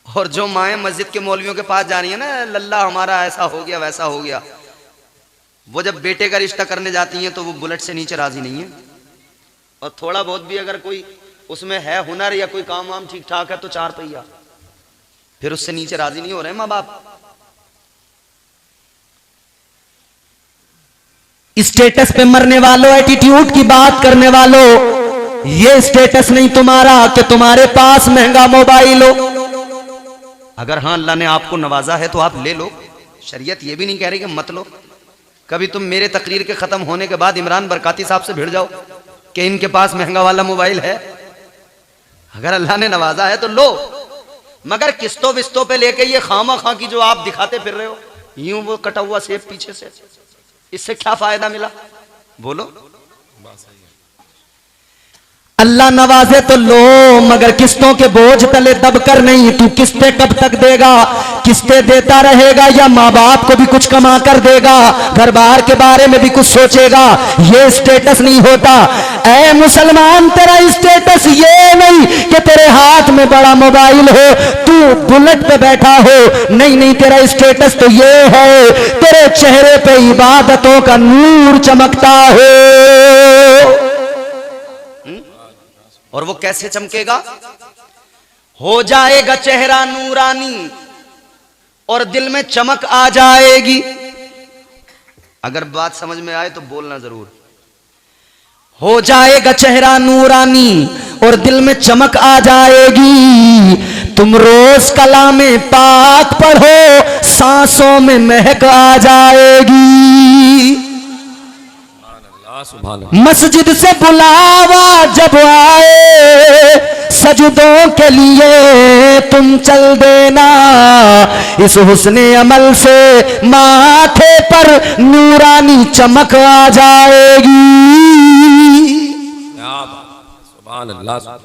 और जो माएँ मस्जिद के मौलवियों के पास जा रही है ना, लल्ला हमारा ऐसा हो गया वैसा हो गया, वो जब बेटे का रिश्ता करने जाती हैं तो वो बुलेट से नीचे राजी नहीं है। और थोड़ा बहुत भी अगर कोई उसमें है हुनर या कोई काम वाम ठीक ठाक है तो 4 पहिया, फिर उससे नीचे राजी नहीं हो रहे माँ बाप। स्टेटस पे मरने वालों, एटीट्यूड की बात करने वालों, ये स्टेटस नहीं तुम्हारा कि तुम्हारे पास महंगा मोबाइल हो। अगर हाँ अल्लाह ने आपको नवाजा है तो आप ले लो, शरीयत ये भी नहीं कह रही कि मत लो। कभी तुम मेरे तकरीर के खत्म होने के बाद इमरान बरकाती साहब से भिड़ जाओ कि इनके पास महंगा वाला मोबाइल है। अगर अल्लाह ने नवाजा है तो लो, मगर किस्तों विस्तों पे लेके ये खामा खां की जो आप दिखाते फिर रहे हो, यूं वो कटा हुआ सेब पीछे से, इससे क्या फायदा मिला बोलो। अल्लाह नवाजे तो लो मगर किस्तों के बोझ तले दबकर नहीं। तू किस्तें कब तक देगा? किस्तें देता रहेगा या माँ बाप को भी कुछ कमा कर देगा? घर बार के बारे में भी कुछ सोचेगा? ये स्टेटस नहीं होता। ऐ मुसलमान, तेरा स्टेटस ये नहीं कि तेरे हाथ में बड़ा मोबाइल हो, तू बुलेट पे बैठा हो। नहीं नहीं, तेरा स्टेटस तो ये है तेरे चेहरे पे इबादतों का नूर चमकता हो। और वो कैसे चमकेगा? हो जाएगा चेहरा नूरानी और दिल में चमक आ जाएगी। अगर बात समझ में आए तो बोलना जरूर। हो जाएगा चेहरा नूरानी और दिल में चमक आ जाएगी। तुम रोज कलामे पाक पढ़ो, सांसों में महक आ जाएगी। मस्जिद से बुलावा जब आए, सजदों के लिए तुम चल देना। इस हुस्ने अमल से माथे पर नूरानी चमक आ जाएगी।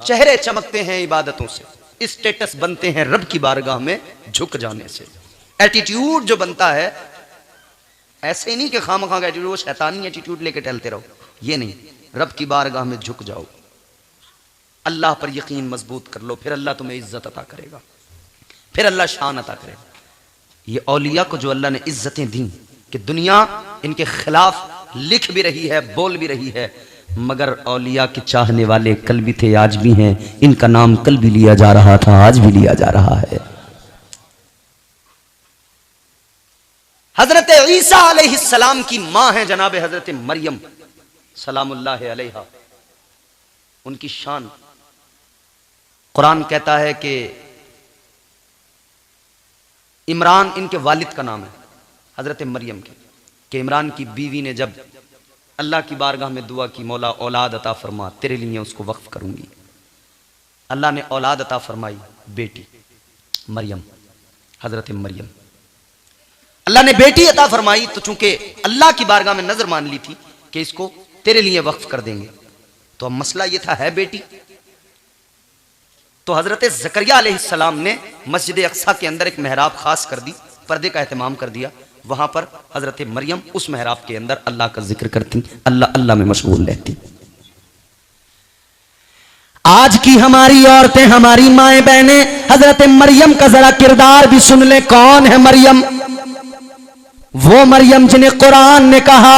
चेहरे चमकते हैं इबादतों से, स्टेटस बनते हैं रब की बारगाह में झुक जाने से। एटीट्यूड जो बनता है ऐसे नहीं कि खामखा का एटीट्यूड, शैतानी एटीट्यूड लेके टहलते रहो, ये नहीं। रब की बारगाह में झुक जाओ, अल्लाह पर यकीन मजबूत कर लो, फिर अल्लाह तुम्हें इज्जत अता करेगा, फिर अल्लाह शान अता करेगा। ये औलिया को जो अल्लाह ने इज्जतें दी कि दुनिया इनके खिलाफ लिख भी रही है, बोल भी रही है, मगर औलिया के चाहने वाले कल भी थे, आज भी हैं। इनका नाम कल भी लिया जा रहा था, आज भी लिया जा रहा है। हजरत ईसा अलैहिस्सलाम की मां है जनाब हजरत मरियम सलामुल्लाह अलैहा। उनकी शान कुरान कहता है कि इमरान इनके वालिद का नाम है, हजरत मरियम के, कि इमरान की बीवी ने जब अल्लाह की बारगाह में दुआ की, मौला औलाद अता फरमा, तेरे लिए उसको वक्फ करूंगी। अल्लाह ने औलाद अता फरमाई, बेटी मरियम, हजरत मरियम। अल्लाह ने बेटी अता फरमाई तो चूंकि अल्लाह की बारगाह में नजर मान ली थी कि इसको तेरे लिए वक्फ कर देंगे, तो अब मसला ये था है बेटी। तो हजरत ज़करिया अलैहिस्सलाम ने मस्जिद अक्सा के अंदर एक मेहराब खास कर दी, पर्दे का एहतमाम कर दिया। वहां पर हजरत मरियम उस मेहराब के अंदर अल्लाह का जिक्र करती, अल्लाह अल्लाह में मशगूल रहती। आज की हमारी औरतें, हमारी माएं बहनें, हजरत मरियम का जरा किरदार भी सुन ले। कौन है मरियम? वो मरियम जिन्हें कुरान ने कहा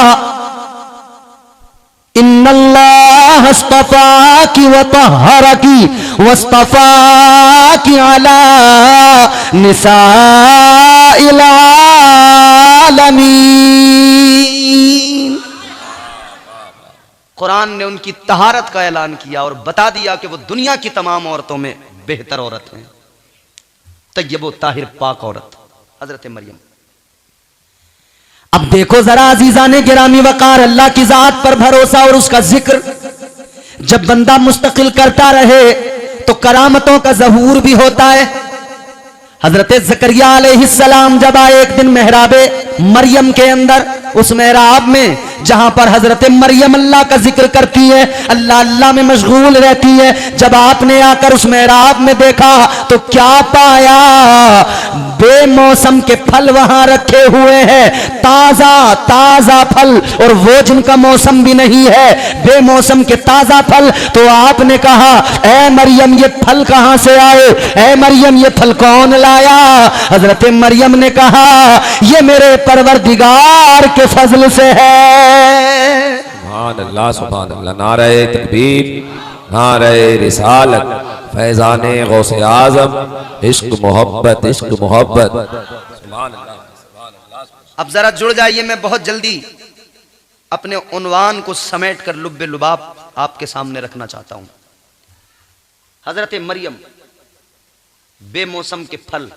इन्नल्लाह अस्तफाकी व तहरकी वस्तफाकी अला निसाइल आलमीन। कुरान ने उनकी तहारत का ऐलान किया और बता दिया कि वो दुनिया की तमाम औरतों में बेहतर औरत हैं, तय्यब व ताहिर पाक औरत हजरत मरियम। अब देखो जरा अजीजाने गिरामी वकार, अल्लाह की जात पर भरोसा और उसका जिक्र जब बंदा मुस्तकिल करता रहे तो करामतों का ज़हूर भी होता है। हजरत ज़करिया अलैहिस्सलाम जब आए एक दिन मेहराबे मरियम के अंदर, उस मेहराब में जहां पर हजरत मरियम अल्लाह का जिक्र करती है, अल्लाह अल्लाह में मशगूल रहती है। जब आपने आकर उस मेहराब में देखा तो क्या पाया? बेमौसम के फल वहां रखे हुए हैं, ताजा ताजा फल, और वो जिनका मौसम भी नहीं है, बेमौसम के ताजा फल। तो आपने कहा, ऐ मरियम ये फल कहां से आए? ऐ मरियम ये फल कौन लाया? हजरत मरियम ने कहा, ये मेरे परवरदिगार के फजल से है। सुभान अल्लाह, नारे तकबीर, नारे रिसालत, फैजाने गौसे आजम, इश्क मोहब्बत, इश्क मोहब्बत। सुभान अल्लाह। अब जरा जुड़ जाइए, मैं बहुत जल्दी अपने उन्वान को समेट कर लुब्बे लुबाब आपके सामने रखना चाहता हूं। हजरत मरियम बेमौसम के फल